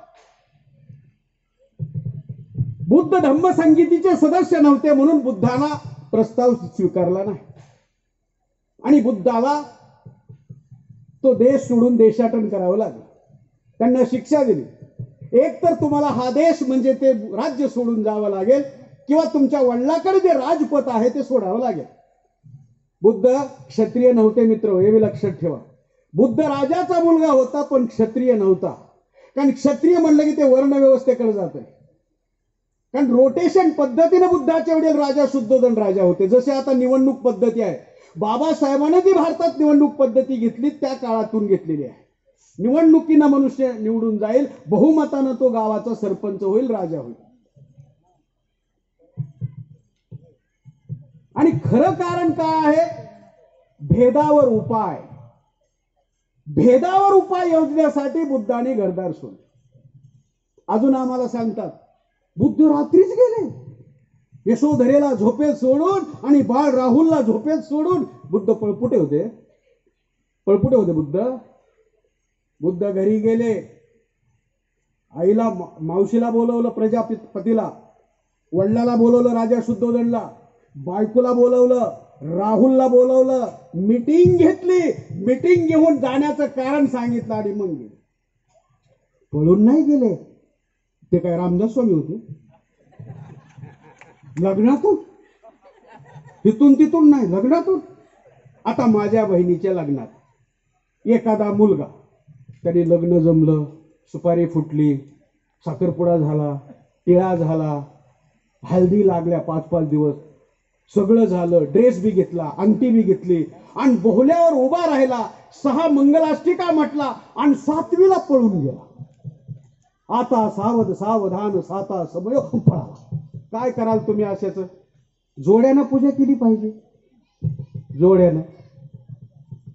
बुद्ध धम्म संगीतीचे सदस्य नव्हते म्हणून बुद्धाला प्रस्ताव स्वीकारला नाही आणि बुद्धाला तो देश सोडून देशाटन करावं लागलं. त्यांना शिक्षा दिली. एक तर तुम्हाला हा देश म्हणजे ते राज्य सोडून जावं लागेल, किंवा तुमच्या वडिलांकडे जे राजपद आहे ते सोडावं लागेल. बुद्ध क्षत्रिय नव्हते मित्र, हे लक्षात ठेवा. बुद्ध राजाचा मुलगा होता पण क्षत्रिय नव्हता. कारण क्षत्रिय म्हणलं की ते वर्ण व्यवस्थेकडे जात आहे. कारण रोटेशन पद्धतीने बुद्धाच्या वडील राजा शुद्धोधन राजा होते. जसे आता निवडणूक पद्धती आहे, बाबासाहेबांनी जी भारतात निवडणूक पद्धती घेतली त्या काळातून घेतलेली आहे. निवडणुकीनं मनुष्य निवडून जाईल, बहुमतानं तो गावाचा सरपंच होईल, राजा होईल. आणि खरं कारण काय आहे? भेदावर उपाय. भेदावर उपाय योजण्यासाठी बुद्धाने घरदार सोडले. अजून आम्हाला सांगतात बुद्ध रात्रीच गेले. यशोधरेला झोपेत सोडून आणि बाळ राहुलला झोपेत सोडून बुद्ध पळपुटे होते. पळपुटे होते बुद्ध घरी गेले. आईला मावशीला बोलवलं, प्रजापतीला, वडिलाला बोलवलं, राजा शुद्धोधनला, बायकोला बोलवलं, राहुलला बोलवलं, मीटिंग घेतली. मीटिंग घेऊन जाण्याचं कारण सांगितलं आणि मग गेले. पळून नाही गेले. ते काय रामदास स्वामी होते? लग्नातून, तिथून तिथून नाही, लग्नातून. आता माझ्या बहिणीच्या लग्नात एखादा मुलगा, त्याने लग्न जमलं, सुपारी फुटली, साखरपुडा झाला, टिळा झाला, हल्दी लागल्या 5-5 दिवस, सगळं झालं, ड्रेस बी घेतला, अंगठी बी घेतली आणि बोहल्यावर उभा राहिला, 6 मंगलाष्टिका म्हटला आणि 7वीला पळून गेला. आता सावध सावधान साता समय पळाला. काय कराल तुम्ही अशाच? जोड्यानं पूजा केली पाहिजे.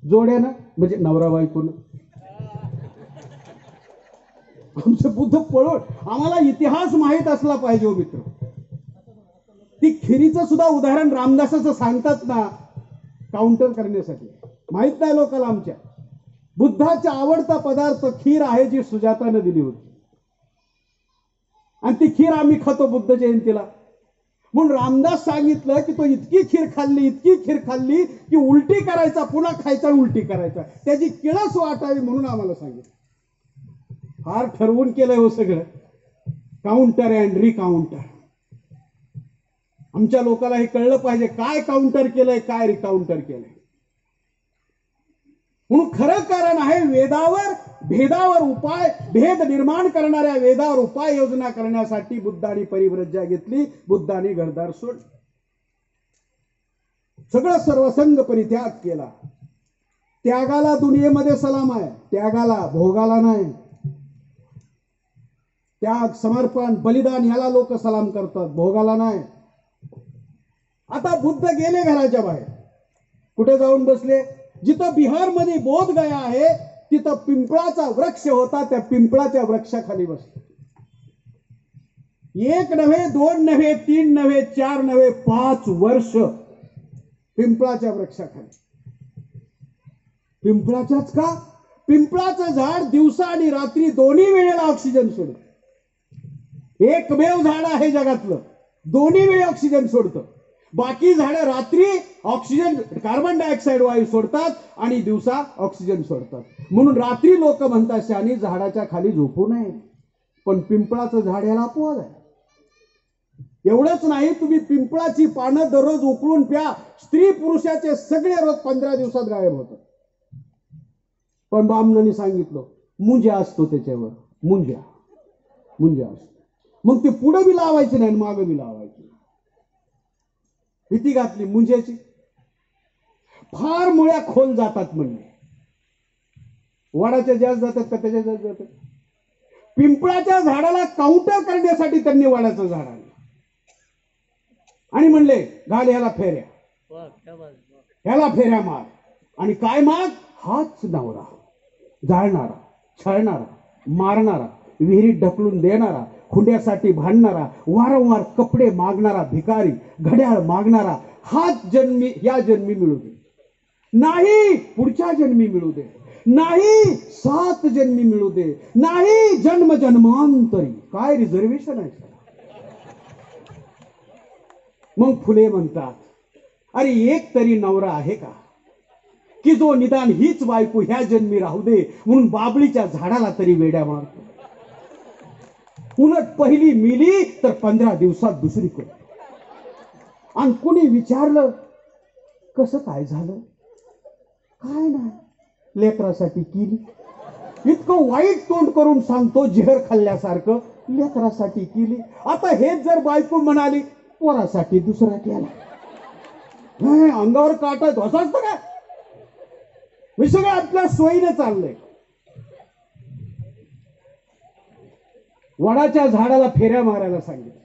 जोड्यानं म्हणजे नवरा बायकोनं. आमचं बुद्ध पळून, आम्हाला इतिहास माहित असला पाहिजे हो मित्र. ती खिरीचं सुद्धा उदाहरण रामदासाचं सांगतात ना, काउंटर करण्यासाठी. माहित नाही लोकांना आमच्या. बुद्धाचा आवडता पदार्थ खीर आहे, जी सुजातानं दिली होती. आणि ती खीर आम्ही खातो बुद्ध जयंतीला. म्हणून रामदास सांगितलं की तो इतकी खीर खाल्ली की उलटी करायचा, पुन्हा खायचा आणि उलटी करायचा, त्याची किळस वाटावी म्हणून आम्हाला सांगितलं. फार ठरवून केलंय हो सगळं. Counter and recounter. आमच्या लोकांना हे कळलं पाहिजे, काय काउंटर केलंय, काय रिकाउंटर केलंय. म्हणून खरं कारण आहे वेदावर, भेदावर उपाय, भेद निर्माण करणाऱ्या वेदावर उपाय योजना करण्यासाठी बुद्धाने परिव्रज्या घेतली, बुद्धाने घरदार सोडले, सगळं सर्वसंग परित्याग केला. त्यागाला दुनियेमध्ये सलाम आहे, त्यागाला, भोगाला नाही. त्याग, समर्पण, बलिदान ह्याला लोक सलाम करतात, भोगाला नाही. आता बुद्ध गेले घराच्या बाहेर. कुठे जाऊन बसले? जिथं बिहारमध्ये बोध गया आहे तिथं पिंपळाचा वृक्ष होता, त्या पिंपळाच्या वृक्षाखाली बसले. 1 नव्हे, 2 नव्हे, 3 नव्हे, 4 नव्हे, 5 वर्ष पिंपळाच्या वृक्षाखाली. पिंपळाच्याच का? पिंपळाचं झाड दिवसा आणि रात्री दोन्ही वेळेला ऑक्सिजन सोडतं. एकमेव झाड आहे जगातलं दोन्ही वेळी ऑक्सिजन सोडतं. बाकी झाडं रात्री ऑक्सिजन, कार्बन डायऑक्साईड वायू सोडतात आणि दिवसा ऑक्सिजन सोडतात. म्हणून रात्री लोक म्हणतात शानी झाडाच्या खाली झोपू नये, पण पिंपळाचं झाड याला अपवाद आहे. एवढंच नाही, तुम्ही पिंपळाची पानं दररोज उकळून प्या, स्त्री पुरुषाचे सगळे रोग 15 दिवसात गायब होतात. पण बामणांनी सांगितलं मुंज्या असतो त्याच्यावर, मुंज्या असतो. मग ते पुढे बी लावायचे नाही, मागे बी लावायचे. भीती घातली मुंज्याची. फार मुळ्या खोल जातात म्हणले. वडाच्या जास्त जातात का त्याच्या जास्त जातात? पिंपळाच्या झाडाला काउंटर करण्यासाठी त्यांनी वडाचं झाड आणलं आणि म्हणले घाल ह्याला फेऱ्या, ह्याला फेऱ्या मार. आणि काय माग? हाच नवरा, जाळणारा, छळणारा, मारणारा, विहिरीत ढकलून देणारा, खुंड्यासाठी भांडणारा, वारंवार कपडे मागणारा भिकारी, घड्याळ मागणारा, हाच जन्मी या जन्मी मिळू दे, नाही पुढच्या जन्मी मिळू दे, नाही 7 जन्मी मिळू दे, नाही जन्म जन्मांतरी. काय रिझर्वेशन आहे? मग फुले म्हणतात अरे एक तरी नवरा आहे का की जो निदान हीच बायको ह्या जन्मी राहू दे म्हणून बाबळीच्या झाडाला तरी वेड्या मारतो. उलट पहिली मिली तर 15 दिवसात दुसरी करतो. आणि कुणी विचारलं कसं काय झालं? काय नाही, लेकरासाठी केली. इतकं वाईट तोंड करून सांगतो जहर खाल्ल्यासारखं, लेकरासाठी केली. आता हेच जर बायको म्हणाली पोरासाठी दुसरा केला, नाही, अंगावर काटा येतो असं असतं काय? हे सगळं आपल्या सोयीने चाललंय. वडाच्या झाडाला फेऱ्या मारायला सांगितलं.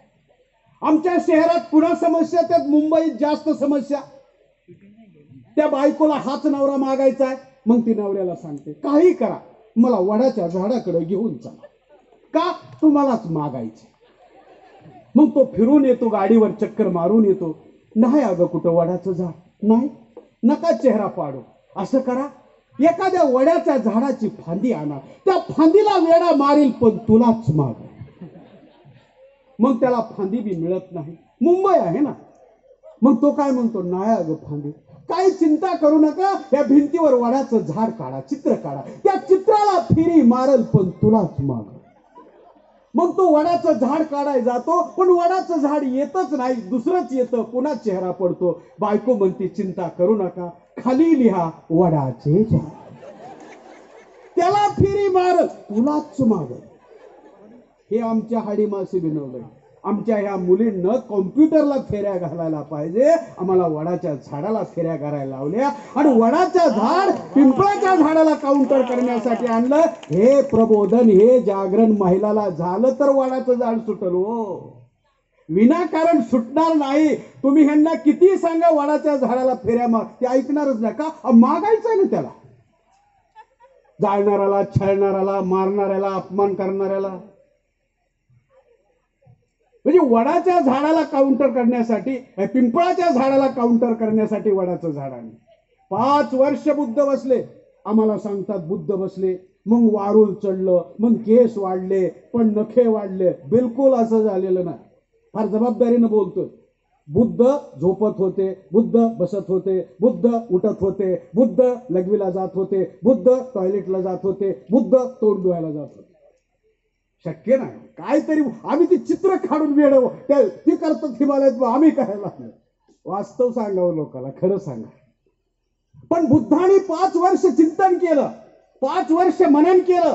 आमच्या शहरात पुन्हा समस्या, त्यात मुंबईत जास्त समस्या. त्या बायकोला हाच नवरा मागायचा आहे, मग ती नवऱ्याला सांगते काही करा, मला वडाच्या झाडाकडे घेऊन चला. का? तुम्हालाच मागायचे. मग तो फिरून येतो, गाडीवर चक्कर मारून येतो. नाही अगं कुठं वडाचं झाड नाही, नका चेहरा पाडू. असं करा, एखाद्या वड्याच्या झाडाची फांदी आणा, त्या फांदीला वेडा मारील पण तुलाच माग. मग त्याला फांदी बी मिळत नाही, मुंबई आहे ना. मग तो काय म्हणतो, नाही अगं फांदी, काही चिंता करू नका, या भिंतीवर वडाचं झाड काढा, चित्र काढा, त्या चित्राला फिरी मारल पण तुलाच माग. मग तो वडाचं झाड काढाय जातो, पण वडाचं झाड येतच नाही, दुसरंच येतं. पुन्हा चेहरा पडतो. बायको म्हणते चिंता करू नका, खाली लिहा वडाचे झाड, त्याला फिरी मारल तुलाच माग. हे आमच्या हाडी मासे बनवलंय. आमच्या ह्या मुलींना कॉम्प्युटरला फेऱ्या घालायला पाहिजे, आम्हाला वडाच्या झाडाला फेऱ्या घालायला लावल्या आणि वडाच्या झाड पिंपळाच्या झाडाला काउंटर करण्यासाठी आणलं. हे प्रबोधन, हे जागरण महिलाला झालं तर वडाचं झाड सुटल हो, विनाकारण सुटणार नाही. तुम्ही ह्यांना किती सांगा वडाच्या झाडाला फेऱ्या मार, ते ऐकणारच नाही. का? मागायचंय ना त्याला, जाळणाऱ्याला, छळणाऱ्याला, मारणाऱ्याला, अपमान करणाऱ्याला. म्हणजे वडाच्या झाडाला काउंटर करण्यासाठी, पिंपळाच्या झाडाला काउंटर करण्यासाठी वडाचं झाड आहे. 5 वर्ष बुद्ध बसले, आम्हाला सांगतात बुद्ध बसले, मग वारूल चढलं, मग केस वाढले, पण नखे वाढले. बिलकुल असं झालेलं नाही. फार जबाबदारीनं बोलतोय. बुद्ध झोपत होते, बुद्ध बसत होते, बुद्ध उठत होते, बुद्ध लघवीला जात होते, बुद्ध टॉयलेटला जात होते, बुद्ध तोंड धुवायला जात होते. शक्य नाही. काहीतरी आम्ही ती चित्र काढून वेळ ती करतात हिमालयात, आम्ही करायला लागलो. वास्तव सांगावं लोकांना, खरं सांगा. पण बुद्धाने 5 वर्ष चिंतन केलं, 5 वर्ष मनन केलं,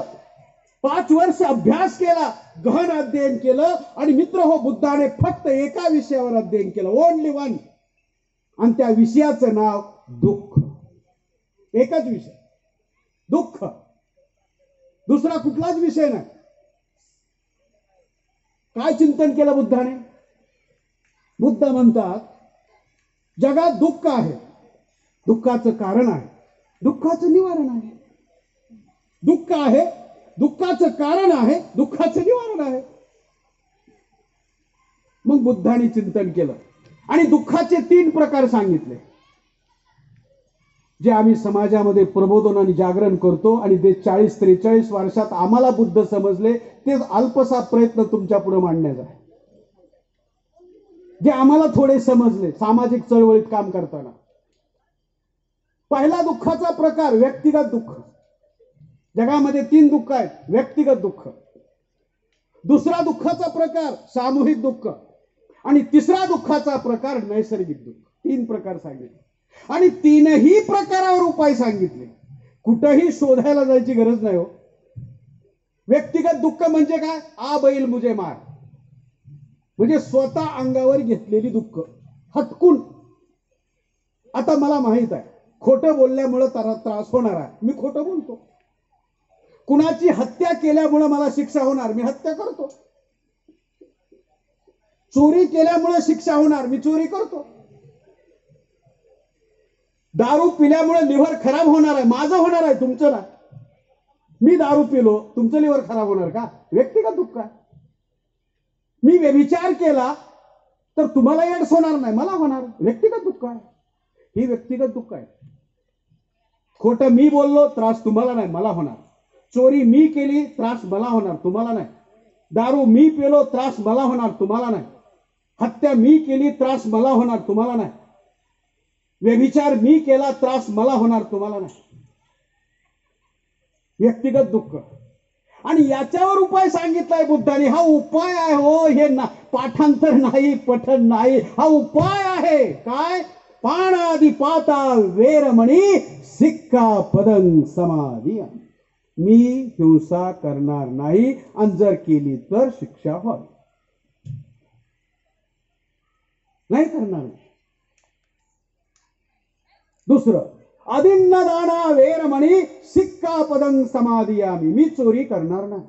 5 वर्ष अभ्यास केला, गहन अध्ययन केलं. आणि मित्र हो, बुद्धाने फक्त एका विषयावर अध्ययन केलं, ओनली वन. आणि त्या विषयाचं नाव दुःख. एकच विषय, दुःख. दुसरा कुठलाच विषय नाही. काय चिंतन केलं बुद्धाने? बुद्ध म्हणतात जगात दुःख आहे, दुःखाचं कारण आहे, दुःखाचं निवारण आहे. दुःख आहे, दुःखाचं कारण आहे, दुःखाचं निवारण आहे. मग बुद्धाने चिंतन केलं आणि दुःखाचे 3 प्रकार सांगितले, जे आम्ही समाजामध्ये प्रबोधन आणि जागरण करतो. आणि ते 40-43 वर्षात आम्हाला बुद्ध समजले, ते अल्पसा प्रयत्न तुमच्या पुढे मांडण्याचा आहे. जे आम्हाला थोडे समजले सामाजिक चळवळीत काम करताना. पहिला दुःखाचा प्रकार व्यक्तिगत दुःख. जगामध्ये 3 दुःख आहेत. व्यक्तिगत दुःख, दुसरा दुःखाचा प्रकार सामूहिक दुःख, आणि तिसरा दुःखाचा प्रकार नैसर्गिक दुःख. 3 प्रकार सांगितले आणि 3ही प्रकारावर उपाय सांगितले. कुठेही शोधायला जायची गरज नाही हो. व्यक्तिगत दुःख म्हणजे काय? आ बैल मुझे मार, म्हणजे स्वतः अंगावर घेतलेली दुःख, हटकून. आता मला माहित आहे खोटं बोलल्यामुळे त्रास होणार आहे, मी खोटं बोलतो. कुणाची हत्या केल्यामुळे मला शिक्षा होणार, मी हत्या करतो. चोरी केल्यामुळे शिक्षा होणार, मी चोरी करतो. दारू पिल्यामुळे लिव्हर खराब होणार आहे, माझं होणार आहे, तुमचं नाही. मी दारू पिलो, तुमचं लिव्हर खराब होणार का? व्यक्तिगत दुःख आहे. मी व्यभिचार केला तर तुम्हाला एड्स होणार नाही, मला होणार, व्यक्तिगत दुःख आहे. ही व्यक्तिगत दुःख आहे. खोटं मी बोललो, त्रास तुम्हाला नाही, मला होणार. चोरी मी केली, त्रास मला होणार, तुम्हाला नाही. दारू मी पिलो, त्रास मला होणार, तुम्हाला नाही. हत्या मी केली, त्रास मला होणार, तुम्हाला नाही. व्यभिचार मी केला, त्रास मला होणार, तुम्हाला नाही. व्यक्तिगत दुःख. आणि याच्यावर उपाय सांगितलाय बुद्धाने. हा उपाय आहे हो, हे पाठांतर नाही, पठण नाही, हा उपाय आहे. काय? पाणादी पाता वेरमणी सिक्का पदं समाधी. मी हिंसा करणार नाही, आणि जर केली तर शिक्षा व्हावी. नाही करणार. दुसरं, अदिन्नदाना वेरमणी सिक्कापदं समादियामी, मी चोरी करणार नाही.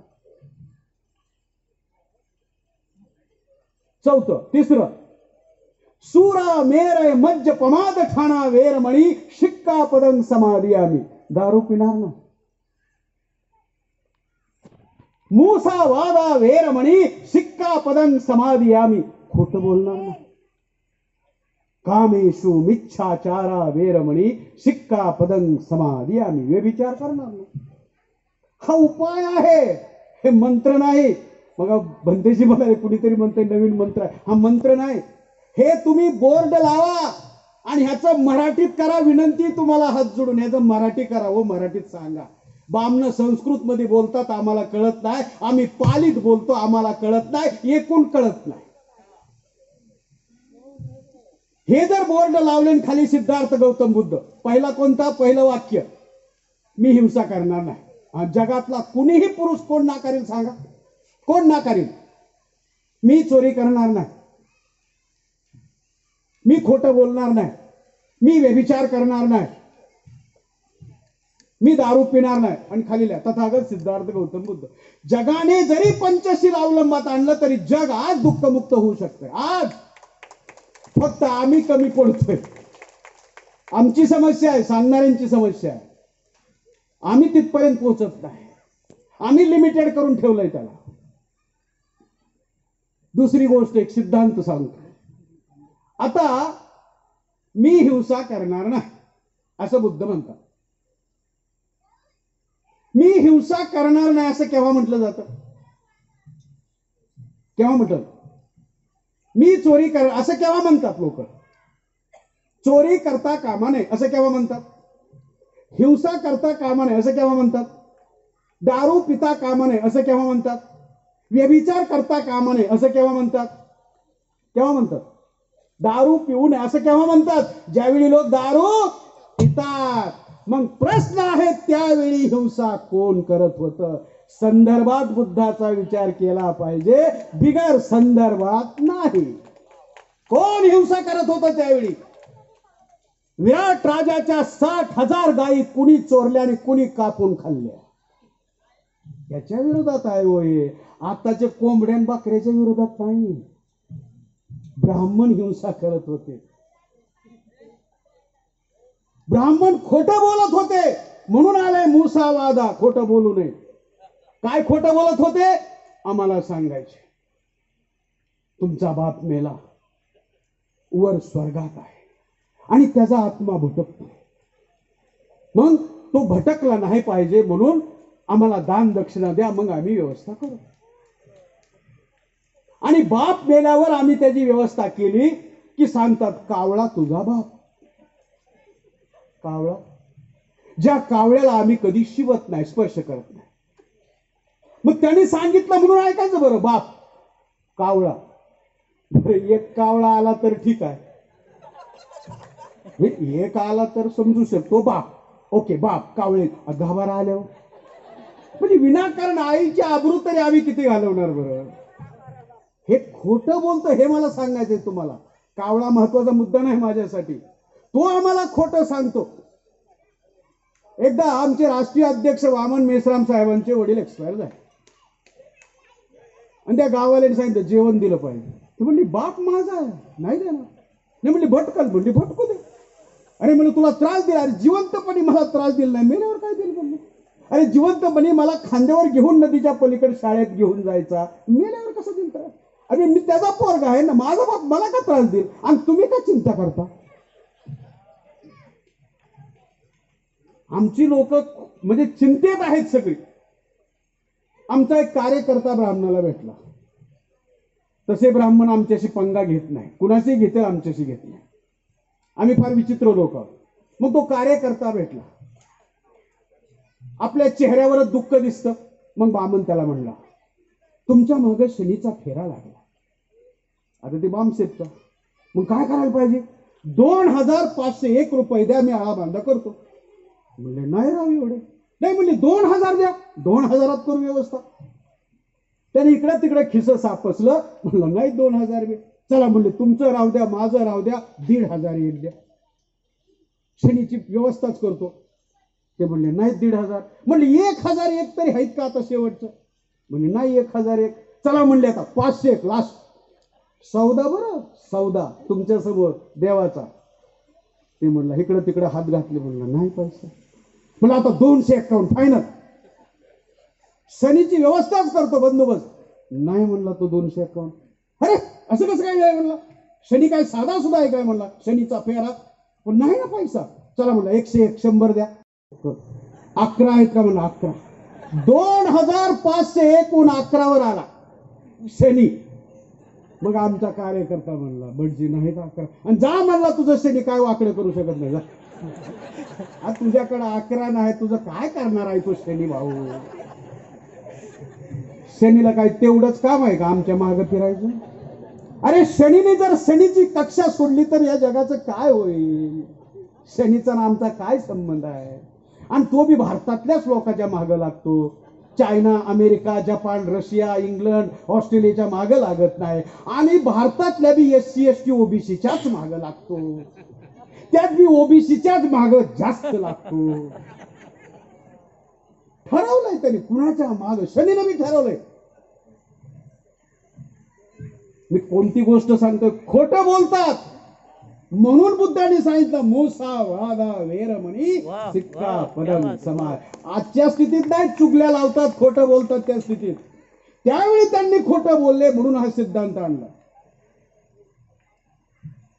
चौथं, तिसरं, सुरा मेरय मज्ज पमाद ठाणा वेरमणी शिक्कापदं समादियामी, दारू पिणार नाही. मूसा वादा वेरमणी सिक्कापदं समादियामी, खोट बोलणार नाही. कामेशु मिच्छाचारा वेरमणी सिक्कापदं समादियामी, व्यभिचार करणार नाही. हा उपाय आहे, हे मंत्र नाही. मग भंतेजी म्हणाले, कुणीतरी म्हणते नवीन मंत्र आहे. हा मंत्र नाही, हे तुम्ही बोर्ड लावा आणि ह्याचं मराठीत करा विनंती, तुम्हाला हात जोडून ह्याचं मराठी करा. हो, मराठीत सांगा. बामनं संस्कृत मध्ये बोलतात, आम्हाला कळत नाही. आम्ही पालीत बोलतो, आम्हाला कळत नाही. एकूण कळत नाही. हे जर बोर्ड लावले खाली सिद्धार्थ गौतम बुद्ध, पहिला कोणता? पहिलं वाक्य, मी हिंसा करणार नाही. जगातला कुणीही पुरुष कोण नाकारेल सांगा? कोण नाकारेल? मी चोरी करणार नाही, मी खोटं बोलणार नाही, मी व्यभिचार करणार नाही, मी दारू पिणार नाही. आणि खाली लिहा, तथागत सिद्धार्थ गौतम बुद्ध. जगाने जरी पंचशील अवलंबात आणलं तरी जग आज दुःखमुक्त होऊ शकते. आज फक्त आम्ही कमी पडतोय. आमची समस्या आहे, सांगणाऱ्यांची समस्या आहे. आम्ही तिथपर्यंत पोहोचत नाही. आम्ही लिमिटेड करून ठेवलंय त्याला. दुसरी गोष्ट, एक सिद्धांत सांगतो. आता मी हिंसा करणार नाही असं बुद्ध म्हणतात. मी हिंसा करणार नाही असं केव्हा म्हटलं जातं? केव्हा म्हटलं? मी चोरी कर असं केव्हा म्हणतात लोक? चोरी करता कामा नये असं केव्हा म्हणतात? हिंसा करता कामा नये असं केव्हा म्हणतात? दारू पिता कामा नये असं केव्हा म्हणतात? व्यभिचार करता कामा नये असं केव्हा म्हणतात? केव्हा म्हणतात? दारू पिऊ नये असं केव्हा म्हणतात? ज्यावेळी लोक दारू पितात. मग प्रश्न आहे, त्यावेळी हिंसा कोण करत होतं? संदर्भात बुद्धाचा विचार केला पाहिजे, बिगर संदर्भात नाही. कोण हिंसा करत होतं त्यावेळी? विराट राजाच्या 60,000 गायी कुणी चोरल्या आणि कुणी कापून खाल्ल्या, याच्या विरोधात आहे. होय, आताचे कोंबड्यान बाकऱ्याच्या विरोधात नाही. ब्राह्मण हिंसा करत होते. ब्राह्मण खोटं बोलत होते म्हणून आलंय मूसावादा, खोटं बोलू नये. काय खोटं बोलत होते? आम्हाला सांगायचे, तुमचा बाप मेला, वर स्वर्गात आहे आणि त्याचा आत्मा भटकतो. मग तो भटकला नाही पाहिजे म्हणून आम्हाला दान दक्षिणा द्या, मग आम्ही व्यवस्था करू. आणि बाप मेल्यावर आम्ही त्याची व्यवस्था केली की सांगतात, कावळा तुझा बाप. कावळा, ज्या कावळ्याला आम्ही कधी शिवत नाही, स्पर्श करत नाही. मग त्यांनी सांगितलं म्हणून ऐकायचं. बरं, बाप कावळा. एक कावळा आला तर ठीक आहे, एक आला तर समजू शकतो बाप. ओके, बाप कावळे. 10-12 आल्यावर म्हणजे विनाकारण आईची आबरू तरी आम्ही किती घालवणार? बरं, हे खोटं बोलतं हे मला सांगायचंय तुम्हाला. कावळा महत्वाचा मुद्दा नाही माझ्यासाठी, तो आम्हाला खोटं सांगतो. एकदा आमचे राष्ट्रीय अध्यक्ष वामन मेश्राम साहेबांचे वडील एक्सपायर झाले आणि त्या गावाला सांगितलं जेवण दिलं पाहिजे. ते म्हणली, बाप माझा आहे, नाही देणार. नाही म्हणली, भटकल. म्हणली, भटकू दे. अरे म्हणलं, तुला त्रास दिला? अरे जिवंतपणी मला त्रास दिला नाही, मेल्यावर काय दिलं? म्हणलं, अरे जिवंतपणी मला खांद्यावर घेऊन नदीच्या पलीकडे शाळेत घेऊन जायचा, मेल्यावर कसं दिलं त्रास? अरे मी त्याचा पोरगा आहे ना, माझा बाप मला का त्रास देईल आणि तुम्ही का चिंता करता? आमची लोक म्हणजे चिंतेत आहेत सगळी. आमचा एक कार्यकर्ता ब्राह्मणाला भेटला. तसे ब्राह्मण आमच्याशी पंगा घेत नाही, कुणाशी घेतील, आमच्याशी घेत नाही. आम्ही फार विचित्र लोक आहोत. मग तो कार्यकर्ता भेटला, आपल्या चेहऱ्यावरच दुःख दिसतं. मग बामन त्याला म्हणला, तुमच्या मागे शनीचा फेरा लागला. आता ते बामसेबचा. मग काय करायला पाहिजे? 2501 रुपये द्या, मी आळा बांधा करतो. म्हणले, नाही राव एवढे. नाही म्हणले, 2000 द्या, 2000 करू व्यवस्था. त्याने इकडे तिकडे खिस सापसलं. म्हणलं, नाही 2000 चला. म्हणले, तुमचं राहू द्या, माझं राहू द्या, 1500 एक द्या. शनीची व्यवस्थाच करतो. ते म्हणले नाही 1,500. म्हणले 1,001 तरी आहेत का आता शेवटचं? म्हणजे नाही 1,001. चला म्हणले आता 500 लास्ट. सौदा बरं, सौदा तुमच्या समोर देवाचा. ते म्हणलं इकडं तिकडं हात घातले. म्हणलं नाही पैसा. म्हणलं आता 251 फायनल. शनीची व्यवस्थाच करतो बंदोबस्त. नाही म्हणला तो 251. अरे असं कसं काय नाही म्हणला. शनी काय साधा सुद्धा आहे काय म्हणला. शनीचा फेरा. पण नाही ना पैसा. चला म्हणला 101 100 द्या. 11 आहेत का म्हणला. 11. 2,501 11वर आला शनी. मग आमचा कार्यकर्ता म्हणला बडजी नाहीत 11. आणि जा म्हणला तुझं शनी काय वाकडं करू शकत नाही. जा तुझ्याकडे 11 नाही तुझं काय करणार आहे तो शनी भाऊ. शनीला काय तेवढंच काम आहे का आमच्या मागे फिरायचं. अरे शनीने जर शनीची कक्षा सोडली तर या जगाचं काय होईल. शनीचा ना आमचा काय संबंध आहे. आणि तो बी भारतातल्याच लोकांच्या मागे लागतो. China, America, Japan, Russia, England, ऑस्ट्रेलियाच्या मागे लागत नाही. आणि भारतातल्या बी SC ST OBCच्याच मागे लागतो. त्यात बी OBCच्याच मागे जास्त लागतो. ठरवलंय त्यांनी कुणाच्या मागे. शनीने बी ठरवलंय. मी कोणती गोष्ट सांगतोय. खोटं बोलतात म्हणून बुद्धाने सांगितलं मूसा वादा वेरमणी सिक्का पदम समाज. आजच्या स्थितीत नाही चुगल्या लावतात खोटं बोलतात त्या स्थितीत. त्यावेळी त्यांनी खोटं बोलले म्हणून हा सिद्धांत आणला.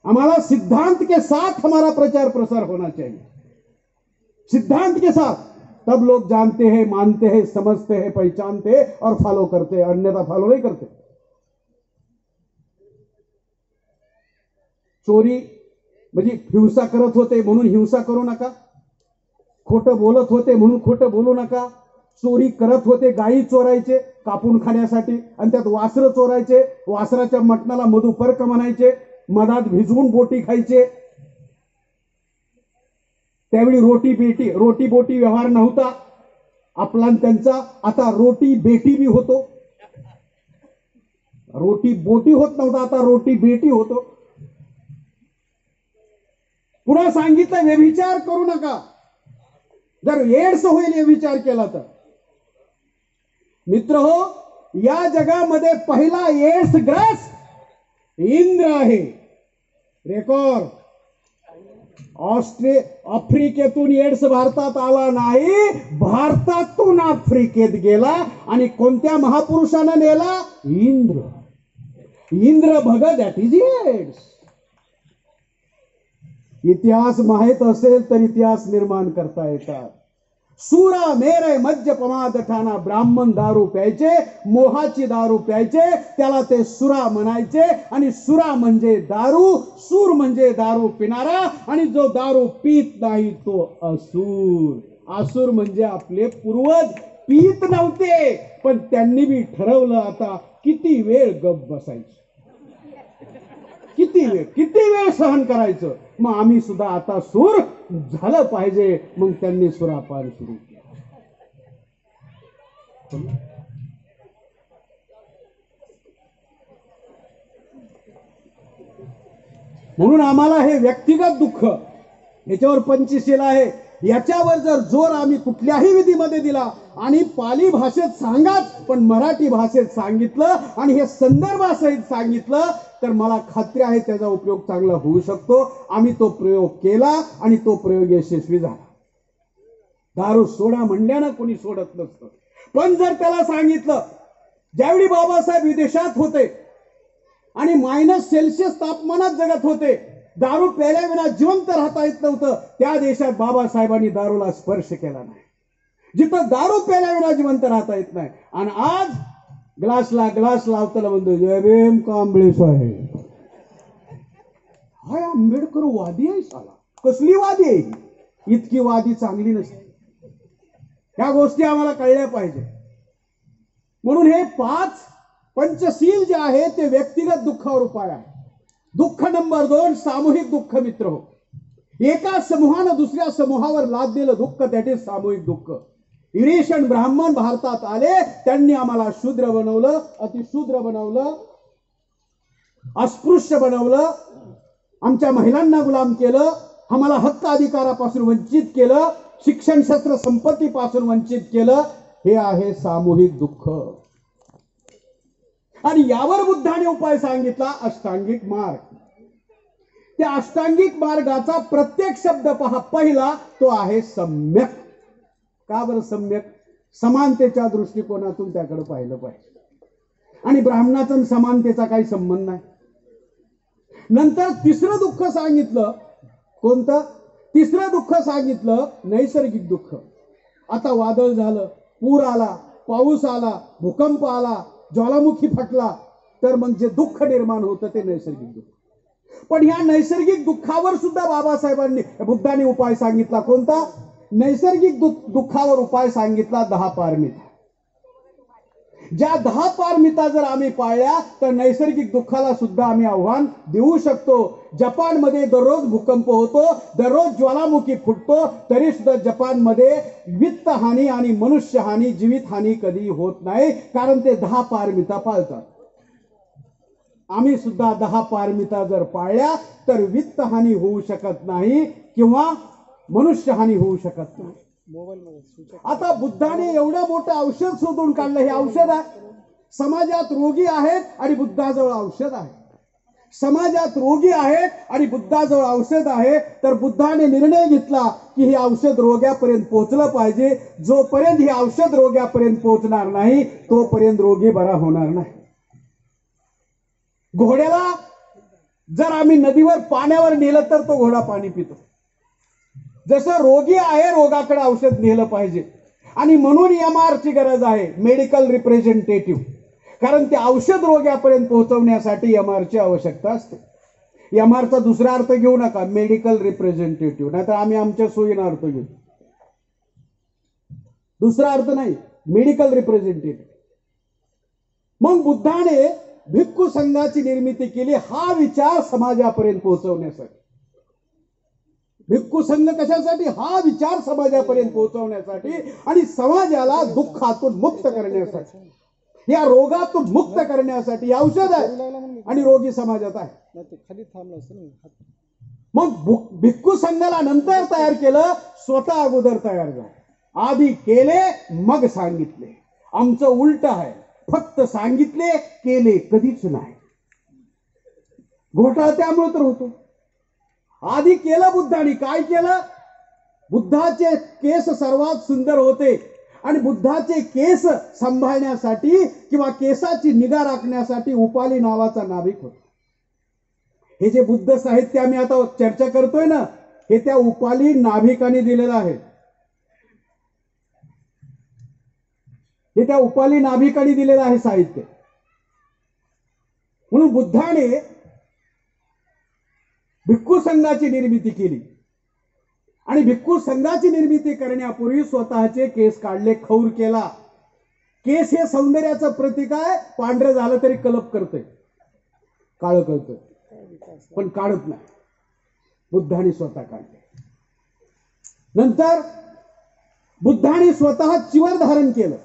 हमारा सिद्धांत के साथ हमारा प्रचार प्रसार होना चाहिए. सिद्धांत के साथ तब लोग जानते हैं, मानते हैं, समझते हैं, पहचानते हैं और फॉलो करते हैं. अन्यथा फॉलो नहीं करते. चोरी म्हणजे हिंसा करत होते म्हणून हिंसा करू नका. खोटं बोलत होते म्हणून खोटं बोलू नका. चोरी करत होते, गायी चोरायचे कापून खाण्यासाठी आणि त्यात वासरं चोरायचे. वासराच्या मटणाला मधुपर्क म्हणायचे. मधात भिजवून बोटी खायचे. त्यावेळी रोटी बोटी व्यवहार नव्हता आपला त्यांचा. आता रोटी बेटी बी होतो. रोटी बोटी होत नव्हता, आता रोटी बेटी होतो. पुन्हा सांगितलं व्यभिचार करू नका. जर एड्स होईल हे विचार केला तर. मित्र हो, या जगामध्ये पहिला एड्स ग्रस्त इंद्र आहे. रेकॉर्ड. आफ्रिकेतून एड्स भारतात आला नाही, भारतातून आफ्रिकेत गेला. आणि कोणत्या महापुरुषानं नेला? इंद्र भगत. दॅट इज एड्स. इतिहास माहित असेल तर इतिहास निर्माण करता येतात. सुरा मेरे मध्य पमाद ठाणा. ब्राह्मण दारू प्यायचे, मोहाची दारू प्यायचे, त्याला ते सुरा म्हणायचे. आणि सुरा म्हणजे दारू, सूर म्हणजे दारू पिणारा. आणि जो दारू पीत नाही तो असुर. असुर म्हणजे आपले पूर्वज पीत नव्हते, पण त्यांनी बी ठरवलं आता किती वेळ गप बसायचं, किती वेळ सहन करायचं. मग आम्ही सुद्धा आता सूर झालं पाहिजे. मग त्यांनी सुरापान सुरू केलं. म्हणून आम्हाला हे व्यक्तिगत दुःख याच्यावर पंचशील आहे. याच्यावर जर जोर आम्ही कुठल्याही विधीमध्ये दिला आणि पाली भाषेत सांगाच पण मराठी भाषेत सांगितलं आणि हे संदर्भासहित सांगितलं तर मला खात्री आहे त्याचा उपयोग चांगला होऊ शकतो. आम्ही तो प्रयोग केला आणि तो प्रयोग यशस्वी झाला. दारू सोडा म्हणल्यानं कोणी सोडत नसतं. पण जर त्याला सांगितलं, ज्यावेळी बाबासाहेब विदेशात होते आणि -सेल्सिअस तापमानात जगत होते, दारू प्यायल्याविना जिवंत राहता येत नव्हतं, त्या देशात बाबासाहेबांनी दारूला स्पर्श केला नाही. जिथं दारू प्यायल्याविना जिवंत राहता येत नाही. आणि आज ग्लासला ग्लास लावताना म्हणतो जय भीम कांबळे साहेब. हाय आंबेडकर वादी आहे साला. कसली वादी आहे? इतकी वादी चांगली नसते. ह्या गोष्टी आम्हाला कळल्या पाहिजे. म्हणून हे 5 पंचशील जे आहे ते व्यक्तिगत दुःखावर उपाय आहे. दुःख नंबर 2 सामूहिक दुःख. मित्र हो, एका समूहानं दुसऱ्या समूहावर लाद दिलं दुःख, दॅट इज सामूहिक दुःख. इरिशन ब्राह्मण भारतात आले, त्यांनी आम्हाला शूद्र बनवलं, अतिशूद्र बनवलं, अस्पृश्य बनवलं, आमच्या महिलांना गुलाम केलं, आम्हाला हक्क अधिकारापासून वंचित केलं, शिक्षण शस्त्र संपत्तीपासून वंचित केलं. हे आहे सामूहिक दुःख. आणि यावर बुद्धाने उपाय सांगितला, अष्टांगिक मार्ग. त्या अष्टांगिक मार्गाचा प्रत्येक शब्द पहा, पहिला तो आहे सम्यक. का बरं सम्यक? समानतेच्या दृष्टिकोनातून त्याकडे पाहिलं पाहिजे. आणि ब्राह्मणाचा आणि समानतेचा काही संबंध नाही. नंतर तिसरं दुःख सांगितलं. कोणतं? तिसरं दुःख सांगितलं नैसर्गिक दुःख. आता वादळ झालं, पूर आला, पाऊस आला, भूकंप आला, ज्वालामुखी फटला, तर मग जे दुःख निर्माण होतं ते नैसर्गिक दुःख. पण या नैसर्गिक दुःखावर सुद्धा बाबासाहेबांनी, बुद्धाने उपाय सांगितला. कोणता? नैसर्गिक दुःखावर उपाय सांगितला 10 पारमिता. ज्या 10 पारमिता जर आम्ही पाळल्या तर नैसर्गिक दुःखाला सुद्धा आम्ही आव्हान देऊ शकतो. जपानमध्ये दररोज भूकंप होतो, दररोज ज्वालामुखी फुटतो, तरी सुद्धा जपानमध्ये वित्त हानी आणि मनुष्य हानी, जीवित हानी कधी होत नाही, कारण ते 10 पारमिता पाळतात. आम्ही सुद्धा 10 पारमिता जर पाळल्या तर वित्त हानी होऊ शकत नाही किंवा मनुष्य हानी होऊ शकत नाही. आता बुद्धाने एवढं मोठं औषध शोधून काढलं. हे औषध आहे. समाजात रोगी आहेत आणि बुद्धाजवळ औषध आहे. समाजात रोगी आहेत आणि बुद्धाजवळ औषध आहे. तर बुद्धाने निर्णय घेतला की हे औषध रोग्यापर्यंत पोहोचलं पाहिजे. जोपर्यंत हे औषध रोग्यापर्यंत पोहोचणार नाही तोपर्यंत रोगी बरा होणार नाही. घोड्याला जर आम्ही नदीवर पाण्यावर नेलं तर तो घोडा पाणी पितो. जसं रोगी आहे, रोगाकडे औषध नेलं पाहिजे. आणि म्हणून MR ची गरज आहे, मेडिकल रिप्रेझेंटेटिव्ह. कारण ते औषध रोग्यापर्यंत पोहोचवण्यासाठी MR ची आवश्यकता असते. MR चा दुसरा अर्थ घेऊ नका, मेडिकल रिप्रेझेंटेटिव्ह, नाहीतर आम्ही आमच्या सोयीनं अर्थ घेऊ. दुसरा अर्थ नाही, मेडिकल रिप्रेझेंटेटिव्ह. मग बुद्धाने भिक्खू संघाची निर्मिती केली हा विचार समाजापर्यंत पोहोचवण्यासाठी. भिक्खू संघ कशासाठी? हा विचार समाजापर्यंत पोहोचवण्यासाठी आणि समाजाला दुःखातून मुक्त करण्यासाठी, या रोगातून मुक्त करण्यासाठी औषध आहे आणि रोगी समाजात आहे. मग भिक्खू संघाला नंतर तयार केलं, स्वतः अगोदर तयार झालं. आधी केले मग सांगितले. आमचं उलट आहे, फक्त सांगितले केले कधीच नाही. घोटाळा त्यामुळे तर होतो. आधी केलं बुद्धाने. काय केलं? बुद्धाचे केस सर्वात सुंदर होते आणि बुद्धाचे केस सांभाळण्यासाठी किंवा केसाची निगा राखण्यासाठी उपाली नावाचा नाभिक होता. हे जे बुद्ध साहित्य आम्ही आता चर्चा करतोय ना, हे त्या उपाली नाभिकाने दिलेलं आहे. हे त्या उपाली नाभिकाने दिलेलं आहे साहित्य. म्हणून बुद्धाने भिक्खू संघाची निर्मिती केली आणि भिक्खू संघाची निर्मिती करण्यापूर्वी स्वतःचे केस काढले, खौर केला. केस हे सौंदर्याचं प्रतीक आहे. पांढरं झालं तरी कलप करतंय, काळं करतंय, पण काढत नाही. बुद्धाने स्वतः काढले. नंतर बुद्धाने स्वतः चिवर धारण केलं.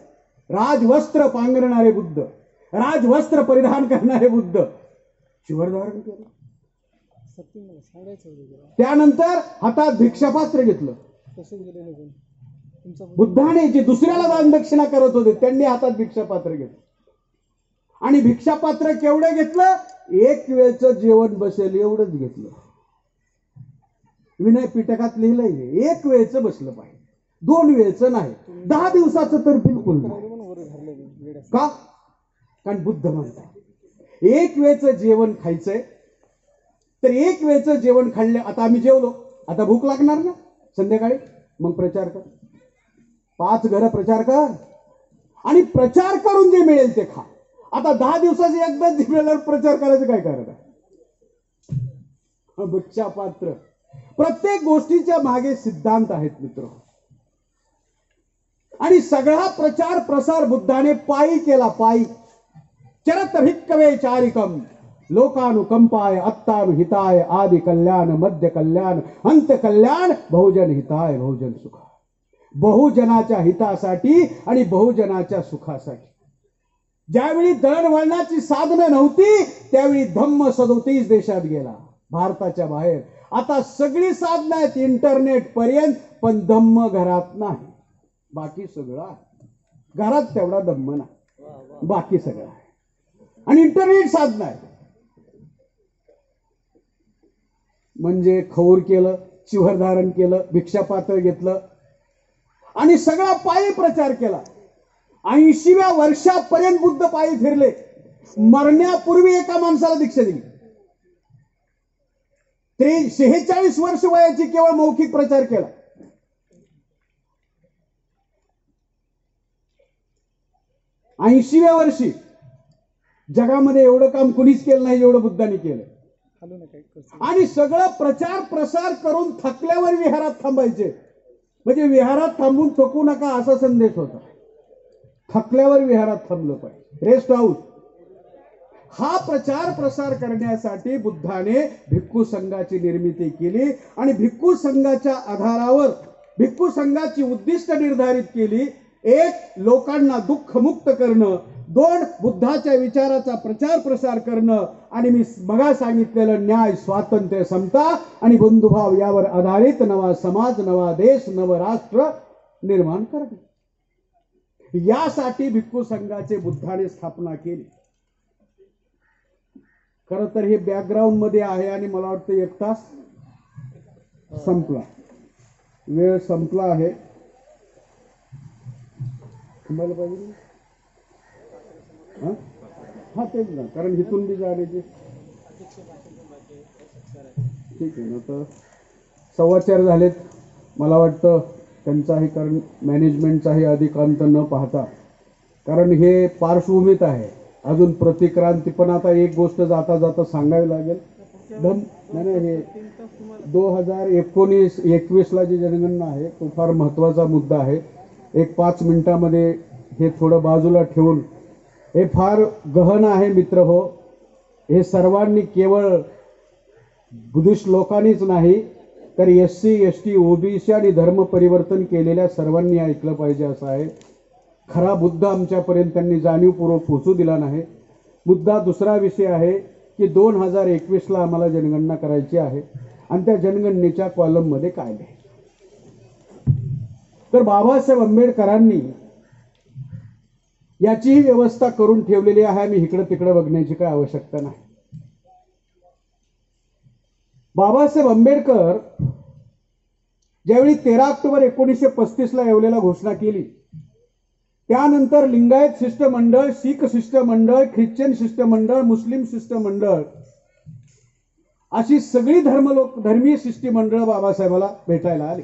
राजवस्त्र पांघरणारे बुद्ध, राजवस्त्र परिधान करणारे बुद्ध चिवर धारण केलं. त्यानंतर हातात भिक्षापात्र घेतलं. बुद्धाने जे दुसऱ्याला दान दक्षिणा करत होते त्यांनी हातात भिक्षापात्र घेतलं. आणि भिक्षापात्र केवढं घेतलं? 1 वेळचं जेवण बसेल एवढंच घेतलं. विनय पिटकात लिहिलंय 1 वेळचं बसलं पाहिजे, 2 वेळचं नाही, 10 दिवसाचं तर बिलकुल नाही. का? कारण बुद्ध म्हणतात 1 वेळचं जेवण खायचंय. तर 1 वेळचं जेवण खाल्लं. आता आम्ही जेवलो, आता भूक लागणार ना संध्याकाळी, मग प्रचार कर. 5 घरं प्रचार कर आणि प्रचार करून जे मिळेल ते खा. आता 10 दिवसाचे एकदाच जिंकल्यावर प्रचार करायचं काय कारण आहे? भिक्षापात्र. प्रत्येक गोष्टीच्या मागे सिद्धांत आहेत मित्र. आणि सगळा प्रचार प्रसार बुद्धाने पायी केला. पायी. चरत भिक्खवे चारिकम लोकानुकंपाय अत्तानुहिताय आदि कल्याण मध्य कल्याण अंत कल्याण बहुजन हिताय बहुजन सुखाय. बहुजनाच्या हितासाठी आणि बहुजनाच्या सुखासाठी. ज्यावेळी दळणवळणाची साधनं नव्हती त्यावेळी धम्म 37 देशात गेला, भारताच्या बाहेर. आता सगळी साधनं आहेत इंटरनेट पर्यंत, पण धम्म घरात नाही. बाकी सगळं आहे. घरात तेवढा धम्म नाही, बाकी सगळं आहे. आणि इंटरनेट साधनं आहे म्हणजे खौर केलं, चिवर धारण केलं, भिक्षा पात्र घेतलं आणि सगळा पायी प्रचार केला. 80व्या वर्षापर्यंत बुद्ध पायी फिरले. मरण्यापूर्वी एका माणसाला दीक्षा दिली. 46 वर्ष वयाची केवळ मौखिक प्रचार केला. ऐंशीव्या वर्षी जगामध्ये एवढं काम कुणीच केलं नाही जेवढं बुद्धाने केलं. आणि सगळं प्रचार प्रसार करून थकल्यावर विहारात थांबायचे. म्हणजे विहारात थांबून थकू नका असा संदेश होता. थकल्यावर विहारात थांबलं पाहिजे, रेस्ट हाऊस. हा प्रचार प्रसार करण्यासाठी बुद्धाने भिक्खू संघाची निर्मिती केली आणि भिक्खू संघाच्या आधारावर भिक्खू संघाची उद्दिष्ट निर्धारित केली. 1. लोकांना दुःखमुक्त करणं. 2. बुद्धाच्या विचाराचा प्रचार प्रसार करणं. आणि मी मगा सांगितलेलं न्याय, स्वातंत्र्य, समता आणि बंधुभाव यावर आधारित नवा समाज, नवा देश, नवं राष्ट्र निर्माण करणे. यासाठी भिक्खू संघाचे बुद्धाने स्थापना केली. खरं तर हे बॅकग्राऊंड मध्ये आहे आणि मला वाटतं 1 तास संपला, वेळ संपला आहे. थांबायला पाहिजे हा तेच ना, कारण इथून बी जाण्याचे. ठीक आहे ना, तर 4:15 झालेत. मला वाटतं त्यांचाही, कारण मॅनेजमेंटचाही अधिक अंत न पाहता, कारण हे पार्श्वभूमीत आहे अजून प्रतिक्रांती. पण आता एक गोष्ट जाता जाता सांगावी लागेल. नाही हे 2019-21ला जी जनगणना आहे तो फार महत्त्वाचा मुद्दा आहे. एक 5 मिनिटामध्ये हे थोडं बाजूला ठेवून, हे फार गहन आहे मित्र हो. हे सर्वांनी, केवळ बुद्धिस्ट लोकांनीच नाही तर SC, ST, OBC आणि धर्म परिवर्तन केलेल्या सर्वांनी ऐकलं पाहिजे असं आहे. खरा बुद्ध आमच्यापर्यंत त्यांनी जाणीवपूर्वक पोहोचू दिला नाही. मुद्दा दुसरा विषय आहे की 2021ला आम्हाला जनगणना करायची आहे आणि त्या जनगणनेच्या कॉलममध्ये काय लिहायचं. तर बाबासाहेब आंबेडकरांनी याचीही व्यवस्था करून ठेवलेली आहे. आम्ही इकडं तिकडं बघण्याची काय आवश्यकता नाही. बाबासाहेब आंबेडकर ज्यावेळी 13 ऑक्टोबर 1935ला येवलेला घोषणा केली, त्यानंतर लिंगायत शिष्टमंडळ, शीख शिष्टमंडळ, ख्रिश्चन शिष्टमंडळ, मुस्लिम शिष्टमंडळ अशी सगळी धर्मीय शिष्टमंडळ बाबासाहेबाला भेटायला आली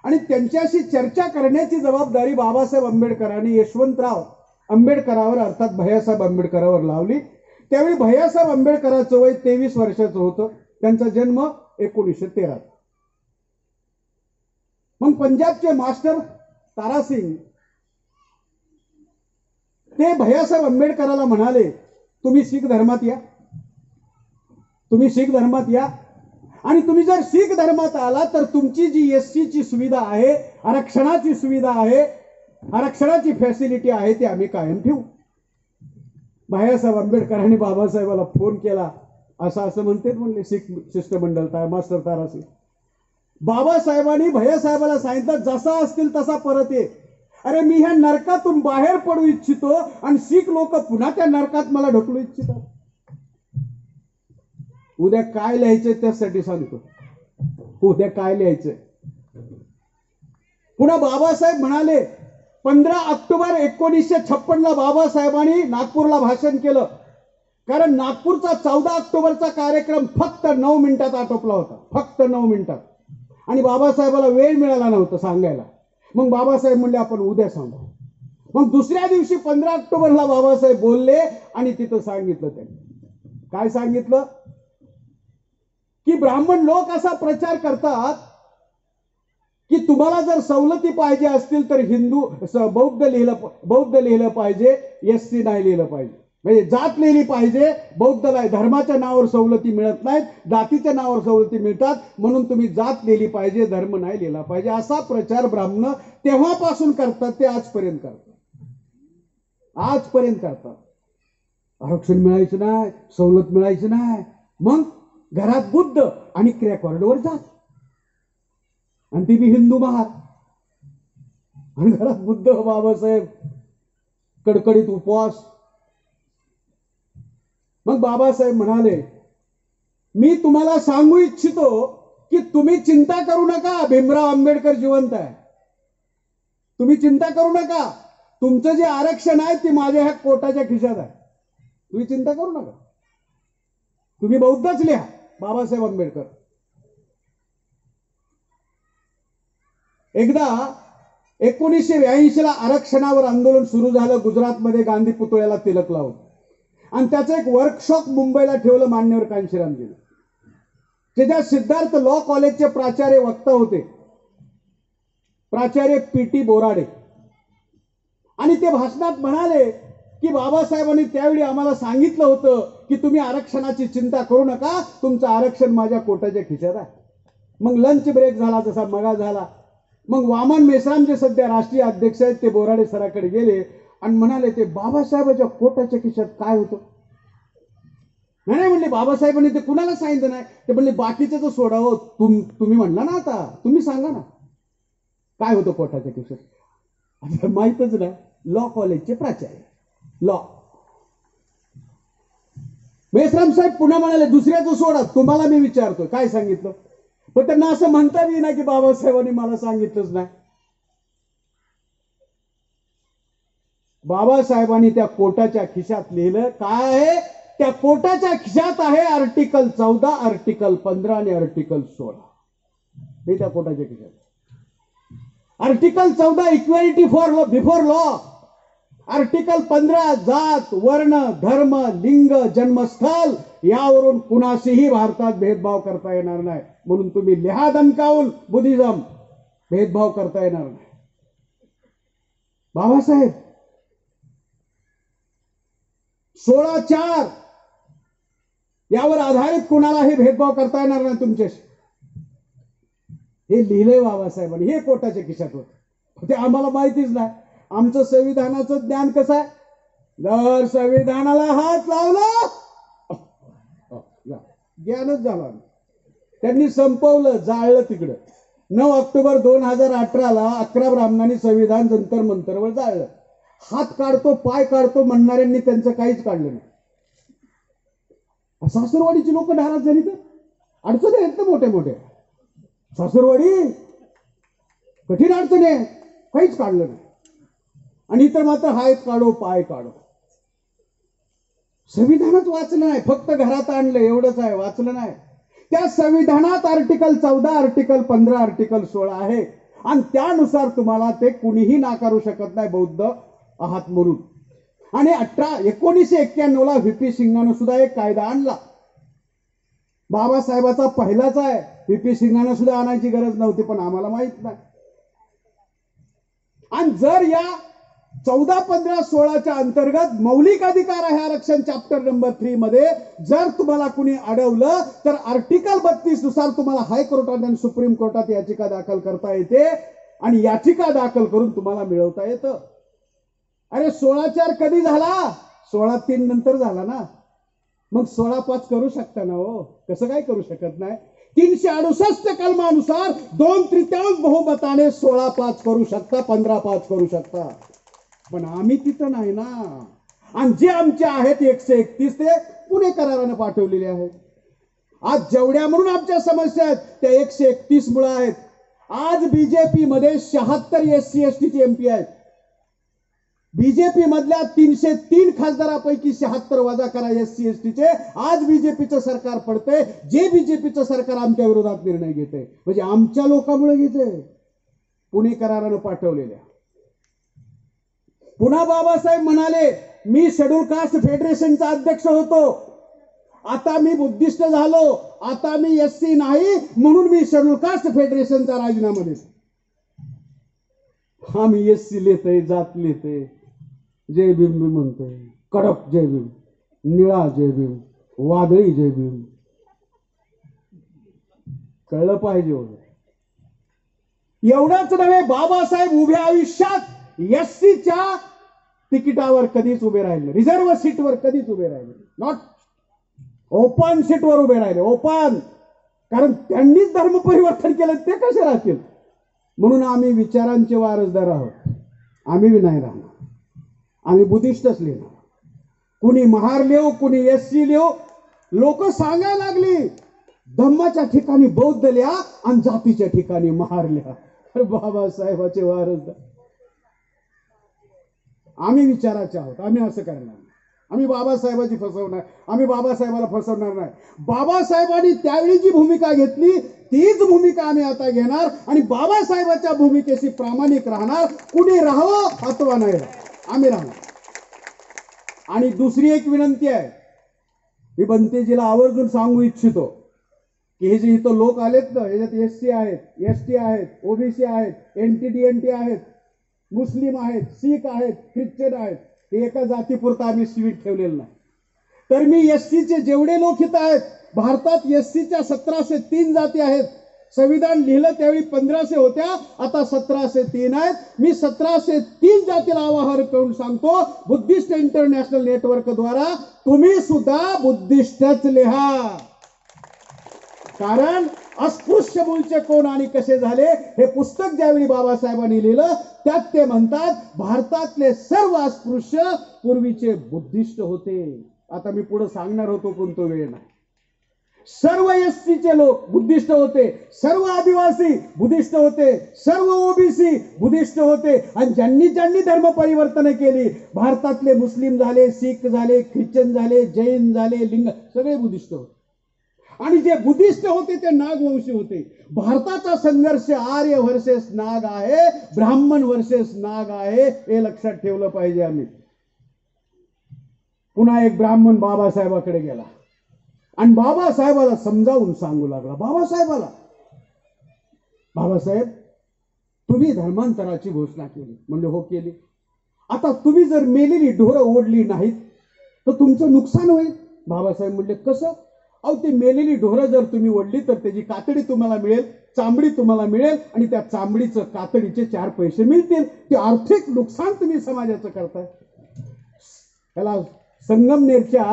आणि त्यांच्याशी चर्चा करण्याची जबाबदारी बाबासाहेब आंबेडकरांनी यशवंतराव आंबेडकरावर अर्थात भैयासाहेब आंबेडकरावर लावली. त्यावेळी भैयासाहेब आंबेडकरांचं वय 23 वर्षाचं होतं. त्यांचा जन्म 1913. मग पंजाबचे मास्टर तारासिंग ते भैयासाहेब आंबेडकराला म्हणाले, तुम्ही शीख धर्मात या, तुम्ही शीख धर्मात या आणि तुम्ही जर शीख धर्मात आला तर तुमची जी SC ची सुविधा आहे, आरक्षणाची सुविधा आहे, आरक्षणाची फॅसिलिटी आहे ती आम्ही कायम ठेवू. भैयासाहेब आंबेडकरांनी बाबासाहेबाला फोन केला. असं म्हणते म्हणले शीख शिष्टमंडळ मास्टर तारासिंग. बाबासाहेबांनी भैयासाहेबाला सांगितलं, जसा असतील तसा परत ये. अरे मी ह्या नरकातून बाहेर पडू इच्छितो आणि शीख लोक पुन्हा त्या नरकात मला ढकलू इच्छितात. उद्या काय लिहायचंय त्यासाठी सांगतो. उद्या काय लिहायचंय. पुन्हा बाबासाहेब म्हणाले, 15 ऑक्टोबर 1956ला बाबासाहेबांनी नागपूरला भाषण केलं. कारण नागपूरचा 14 ऑक्टोबरचा कार्यक्रम फक्त 9 मिनिटात आटोपला होता, फक्त 9 मिनिटात. आणि बाबासाहेबाला वेळ मिळाला नव्हता सांगायला. मग बाबासाहेब म्हणले आपण उद्या सांगू. मग दुसऱ्या दिवशी 15 ऑक्टोबरला बाबासाहेब बोलले आणि तिथं सांगितलं. त्यांनी काय सांगितलं की ब्राह्मण लोक असा प्रचार करतात की तुम्हाला जर सवलती पाहिजे असतील तर बौद्ध लिहिलं पाहिजे, SC नाही लिहिलं पाहिजे. म्हणजे जात लिहिली पाहिजे, बौद्धला धर्माच्या नावावर सवलती मिळत नाहीत, जातीच्या नावावर सवलती मिळतात, म्हणून तुम्ही जात लिहिली पाहिजे, धर्म नाही लिहिला पाहिजे. असा प्रचार ब्राह्मण तेव्हापासून करतात, ते आजपर्यंत करतात. आजपर्यंत करतात. आरक्षण मिळायचं नाही, सवलत मिळायची नाही. मग घरात बुद्ध आणि क्रॅकॉर्डवर जात, आणि ती बी हिंदू महार, आणि घरात बुद्ध बाबासाहेब कडकडीत उपवास. मग बाबासाहेब म्हणाले, मी तुम्हाला सांगू इच्छितो की तुम्ही चिंता करू नका, भीमराव आंबेडकर जिवंत आहे. तुम्ही चिंता करू नका, तुमचं जे आरक्षण आहे ते माझ्या ह्या कोटाच्या खिशात आहे. तुम्ही चिंता करू नका, तुम्ही बौद्धच लिहा, बाबासाहेब आंबेडकर. एकदा 1982 ला आरक्षणावर आंदोलन सुरू झालं गुजरातमध्ये, गांधी पुतळ्याला तिलक लावून, आणि त्याचं एक वर्कशॉप मुंबईला ठेवलं मान्यवर कांशीरामजीने. त्याच्या सिद्धार्थ लॉ कॉलेजचे प्राचार्य वक्ता होते, प्राचार्य पीटी बोराडे, आणि ते भाषणात म्हणाले की बाबासाहेबांनी त्यावेळी आम्हाला सांगितलं होतं की तुम्ही आरक्षणाची चिंता करू नका, तुमचं आरक्षण माझ्या कोटाच्या खिशात आहे. मग लंच ब्रेक झाला, जसा मगा झाला. मग वामन मेश्राम जे सध्या राष्ट्रीय अध्यक्ष आहेत ते बोराडे सराकडे गेले आणि म्हणाले, ते बाबासाहेबांच्या कोटाच्या खिशात काय होतं? नाही म्हणले, बाबासाहेबांनी ते कुणाला सांगितलं नाही. ते म्हणले, बाकीचं तर सोडावं, तुम्ही म्हणला ना, आता तुम्ही सांगा ना काय होतं कोटाच्या खिशात. आता माहितच नाही. लॉ कॉलेजचे प्राचार्य, लॉ. मेश्राम साहेब पुन्हा म्हणाले, दुसऱ्याचं सोडा, तुम्हाला मी विचारतो काय सांगितलं. पण त्यांना असं म्हणता येईल ना की बाबासाहेबांनी मला सांगितलंच नाही. बाबासाहेबांनी त्या कोटाच्या खिशात लिहिलं काय आहे, त्या कोटाच्या खिशात आहे आर्टिकल 14, आर्टिकल 15 आणि आर्टिकल 16. हे त्या कोटाच्या खिशात. Article 14 equality for law, before law. Article 15 जात, वर्ण, धर्म, लिंग, जन्मस्थळ यावरून कुणाशीही भारतात भेदभाव करता येणार नाही. म्हणून तुम्ही लिहा दणकावून, बुद्धिझम, भेदभाव करता येणार नाही. बाबासाहेब 16(4) यावर आधारित कुणालाही भेदभाव करता येणार नाही तुमच्याशी, हे लिहिलंय बाबासाहेबांनी. हे कोटाच्या खिशात होत, ते आम्हाला माहितीच नाही. आमचं संविधानाचं ज्ञान कसं आहे, जर संविधानाला हात लावला ज्ञानच झाला. त्यांनी संपवलं, जाळलं तिकडं. 9 ऑक्टोबर 2018 11 ब्राह्मणांनी संविधान जंतर मंतरवर जाळलं. हात काढतो, पाय काढतो म्हणणाऱ्यांनी त्यांचं काहीच काढलं नाही. सासरवाडीची लोक नाराज झाली तर अडचणी आहेत ना मोठे मोठे. सासरवाडी कठीण अडचणी आहे, काहीच काढलं नाही. आणि इतर मात्र हात काढो, पाय काढो. संविधानात वाचलं नाही, फक्त घरात आणलं एवढंच आहे, वाचलं नाही. त्या संविधानात आर्टिकल 14, आर्टिकल 15, आर्टिकल 16 आहे, आणि त्यानुसार तुम्हाला ते कुणीही नाकारू शकत नाही बौद्ध आहात म्हणून. आणि 1991 ला व्हीपी सिंगानं सुद्धा एक कायदा आणला. बाबासाहेबाचा पहिलाच आहे, व्हीपी सिंगानं सुद्धा आणायची गरज नव्हती, पण आम्हाला माहित नाही. आणि जर या 14, 15, 16च्या अंतर्गत मौलिक अधिकार आहे आरक्षण चॅप्टर नंबर 3 मध्ये, जर तुम्हाला कुणी अडवलं तर आर्टिकल 32 नुसार तुम्हाला हायकोर्टात आणि सुप्रीम कोर्टात याचिका दाखल करता येते, आणि याचिका दाखल करून तुम्हाला मिळवता येतं. अरे 16(4) कधी झाला? 16(3) नंतर झाला ना. मग 16(5) करू शकता ना हो, कसं काय करू शकत नाही? 368 कलमानुसार 2/3 बहुमताने 16(5) करू शकता, 15(5) करू शकता. पण आम्ही तिथं नाही ना. आणि जे आमचे आहेत 131 ते पुणे कराराने पाठवलेले आहेत. आज जेवढ्या म्हणून आमच्या समस्या आहेत त्या 131 मुळे आहेत. आज बीजेपी मध्ये 76 SC ST MP आहेत. बीजेपी मधल्या 303 खासदारापैकी 76 वजा करा SC ST चे. आज बीजेपीचं सरकार पडतंय, जे बीजेपीचं सरकार आमच्या विरोधात निर्णय घेते म्हणजे आमच्या लोकांमुळे घेते, पुणे करारानं पाठवलेल्या. पुन्हा बाबासाहेब म्हणाले, मी शेड्यूल कास्ट फेडरेशनचा अध्यक्ष होतो, आता मी बुद्धिस्ट झालो, आता मी SC नाही म्हणून मी शेड्यूल कास्ट फेडरेशनचा राजीनामा देतो. आम्ही SC लेतोय, जात लेतोय, जय भीम मी म्हणतोय, कडक जय भीम, निळा जय भीम, वादळी जय भीम. कळलं पाहिजे हो. एवढंच नव्हे, बाबासाहेब उभ्या आयुष्यात SCच्या तिकिटावर कधीच उभे राहिले, रिझर्व्ह सीटवर कधीच उभे राहिले नॉट. ओपन सीटवर उभे राहिले, ओपन. कारण त्यांनीच धर्म परिवर्तन केलं, ते कसे राहतील? म्हणून आम्ही विचारांचे वारसदार आहोत. आम्ही बी नाही राहणार, आम्ही बुद्धिस्टच लिहिणार. कुणी महार लिहो, कुणी एससी लिहो. लोक सांगायला लागली धम्माच्या ठिकाणी बौद्ध लिहा आणि जातीच्या ठिकाणी महार लिहा. अरे बाबासाहेबाचे वारसदार आम्ही विचाराचे आहोत. आम्ही असं करणार नाही. आम्ही बाबासाहेबाची फसवणार, आम्ही बाबासाहेबाला फसवणार नाही. बाबासाहेबांनी त्यावेळी जी भूमिका घेतली तीच भूमिका आम्ही आता घेणार आणि बाबासाहेबाच्या भूमिकेशी प्रामाणिक राहणार. कुणी राहावं अथवा नाही राहावं, आम्ही राहणार. आणि दुसरी एक विनंती आहे, मी बनतेजीला आवर्जून सांगू इच्छितो की हे जे इथं लोक आलेत ना, ह्याच्यात एससी आहेत, एसटी आहेत, ओबीसी आहेत, NTDNT आहेत, मुस्लिम आहेत, शीख आहेत, ख्रिश्चन आहेत. हे एका जातीपुरता आम्ही सीट ठेवलेलं नाही. तर मी एससीचे जेवढे लोक इथं आहेत, भारतात एससीच्या 1703 जाती आहेत. संविधान लिहिलं त्यावेळी 1500 होत्या, आता 1703 आहेत. मी 1703 जातीला आवाहन करून सांगतो, बुद्धिस्ट इंटरनॅशनल नेटवर्कद्वारा तुम्ही सुद्धा बुद्धिस्टच लिहा. कारण अस्पृश्य मूळचे कोण आणि कसे झाले हे पुस्तक ज्यावेळी बाबासाहेबांनी लिहिलं त्यात ते म्हणतात भारतातले सर्व अस्पृश्य पूर्वीचे बुद्धिस्ट होते. आता मी पुढे सांगणार होतो पण तो वेळ नाही. सर्व एससीचे लोक बुद्धिस्ट होते, सर्व आदिवासी बुद्धिस्ट होते, सर्व ओबीसी बुद्धिस्ट होते. आणि ज्यांनी ज्यांनी धर्म परिवर्तन केली, भारतातले मुस्लिम झाले, शीख झाले, ख्रिश्चन झाले, जैन झाले, लिंग सगळे बुद्धिस्ट होते. आणि जे बुद्धिस्ट होते ते नागवंशी होते. भारताचा संघर्ष आर्य वर्सेस नाग आहे, ब्राह्मण वर्सेस नाग आहे, हे लक्षात ठेवलं पाहिजे. आम्ही पुन्हा एक ब्राह्मण बाबासाहेबाकडे गेला आणि बाबासाहेबाला समजावून सांगू लागला. बाबासाहेब तुम्ही धर्मांतराची घोषणा केली. म्हणजे हो केली. आता तुम्ही जर मेलेली ढोरं ओढली नाहीत तर तुमचं नुकसान होईल. बाबासाहेब म्हणले कसं? अहो ती मेलेली ढोरं जर तुम्ही ओढली तर त्याची कातडी तुम्हाला मिळेल, चांबडी तुम्हाला मिळेल आणि त्या चांबडीचं कातडीचे 4 पैसे मिळतील. ते आर्थिक नुकसान तुम्ही समाजाचं करताय. त्याला संगमनेरच्या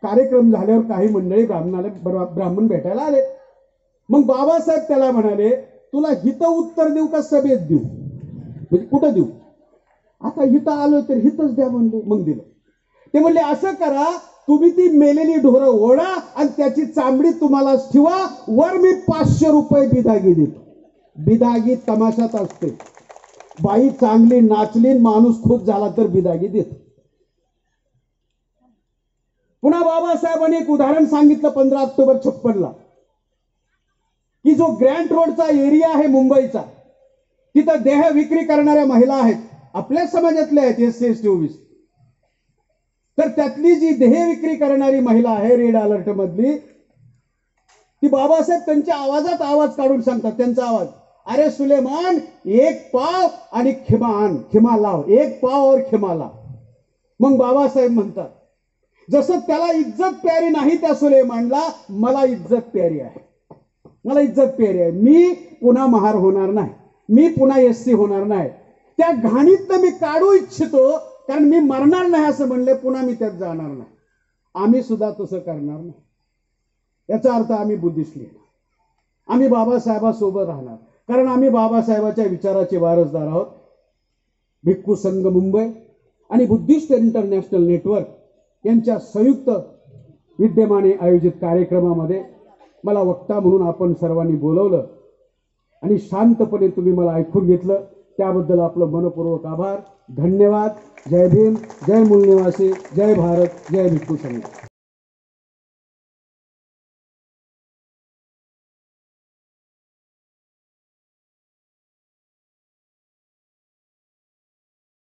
कार्यक्रम झाल्यावर काही मंडळी ब्राह्मण भेटायला आले. मग बाबासाहेब त्याला म्हणाले तुला हित उत्तर देऊ का सभेत देऊ? म्हणजे कुठं देऊ? आता हितं आलो तर हितच द्या म्हणले. मग दिलं. ते म्हणले असं करा, तुम्ही ती मेलेली ढोरं ओढा आणि त्याची चांबडी तुम्हालाच ठेवा, वर मी 500 रुपये बिदागी देतो. बिदागी तमाशात असते. बाई चांगली नाचली, माणूस खुश झाला तर बिदागी देतो. पुन्हा बाबासाहेबांनी एक उदाहरण सांगितलं 15 ऑक्टोबर 56ला की जो ग्रँट रोडचा एरिया आहे मुंबईचा, तिथं देह विक्री करणाऱ्या महिला आहेत, आपल्या समाजातल्या आहेत, SC OBC. तर त्यातली जी देह विक्री करणारी महिला आहे रेड अलर्ट मधली, ती बाबासाहेब त्यांच्या आवाजात आवाज काढून सांगतात. त्यांचा आवाज, अरे सुलेमान 1 पाव आणि खिमा आण, खिमा लाव, 1 पाव और खिमा लाव. मग बाबासाहेब म्हणतात जसं त्याला इज्जत प्यारी नाही त्या सुलेमानला, मला इज्जत प्यारी आहे. मला इज्जत प्यारी आहे. मी पुन्हा महार होणार नाही, मी पुन्हा SC होणार नाही. त्या घाणीतनं मी काढू इच्छितो, कारण मी मरणार नाही असं म्हणले, पुन्हा मी त्यात जाणार नाही. आम्ही सुद्धा तसं करणार नाही. याचा अर्थ आम्ही बुद्धिस्ट लिहिणार, आम्ही बाबासाहेबासोबत राहणार, कारण आम्ही बाबासाहेबाच्या विचाराचे वारसदार आहोत. भिक्खू संघ मुंबई आणि बुद्धिस्ट इंटरनॅशनल नेटवर्क यांच्या संयुक्त विद्यमाने आयोजित कार्यक्रमामध्ये मला वक्ता म्हणून आपण सर्वांनी बोलवलं आणि शांतपणे तुम्ही मला ऐकून घेतलं, त्याबद्दल आपलं मनपूर्वक आभार. धन्यवाद. जय भीम, जय मूल निवासी, जय भारत, जय भिक्खू संघ.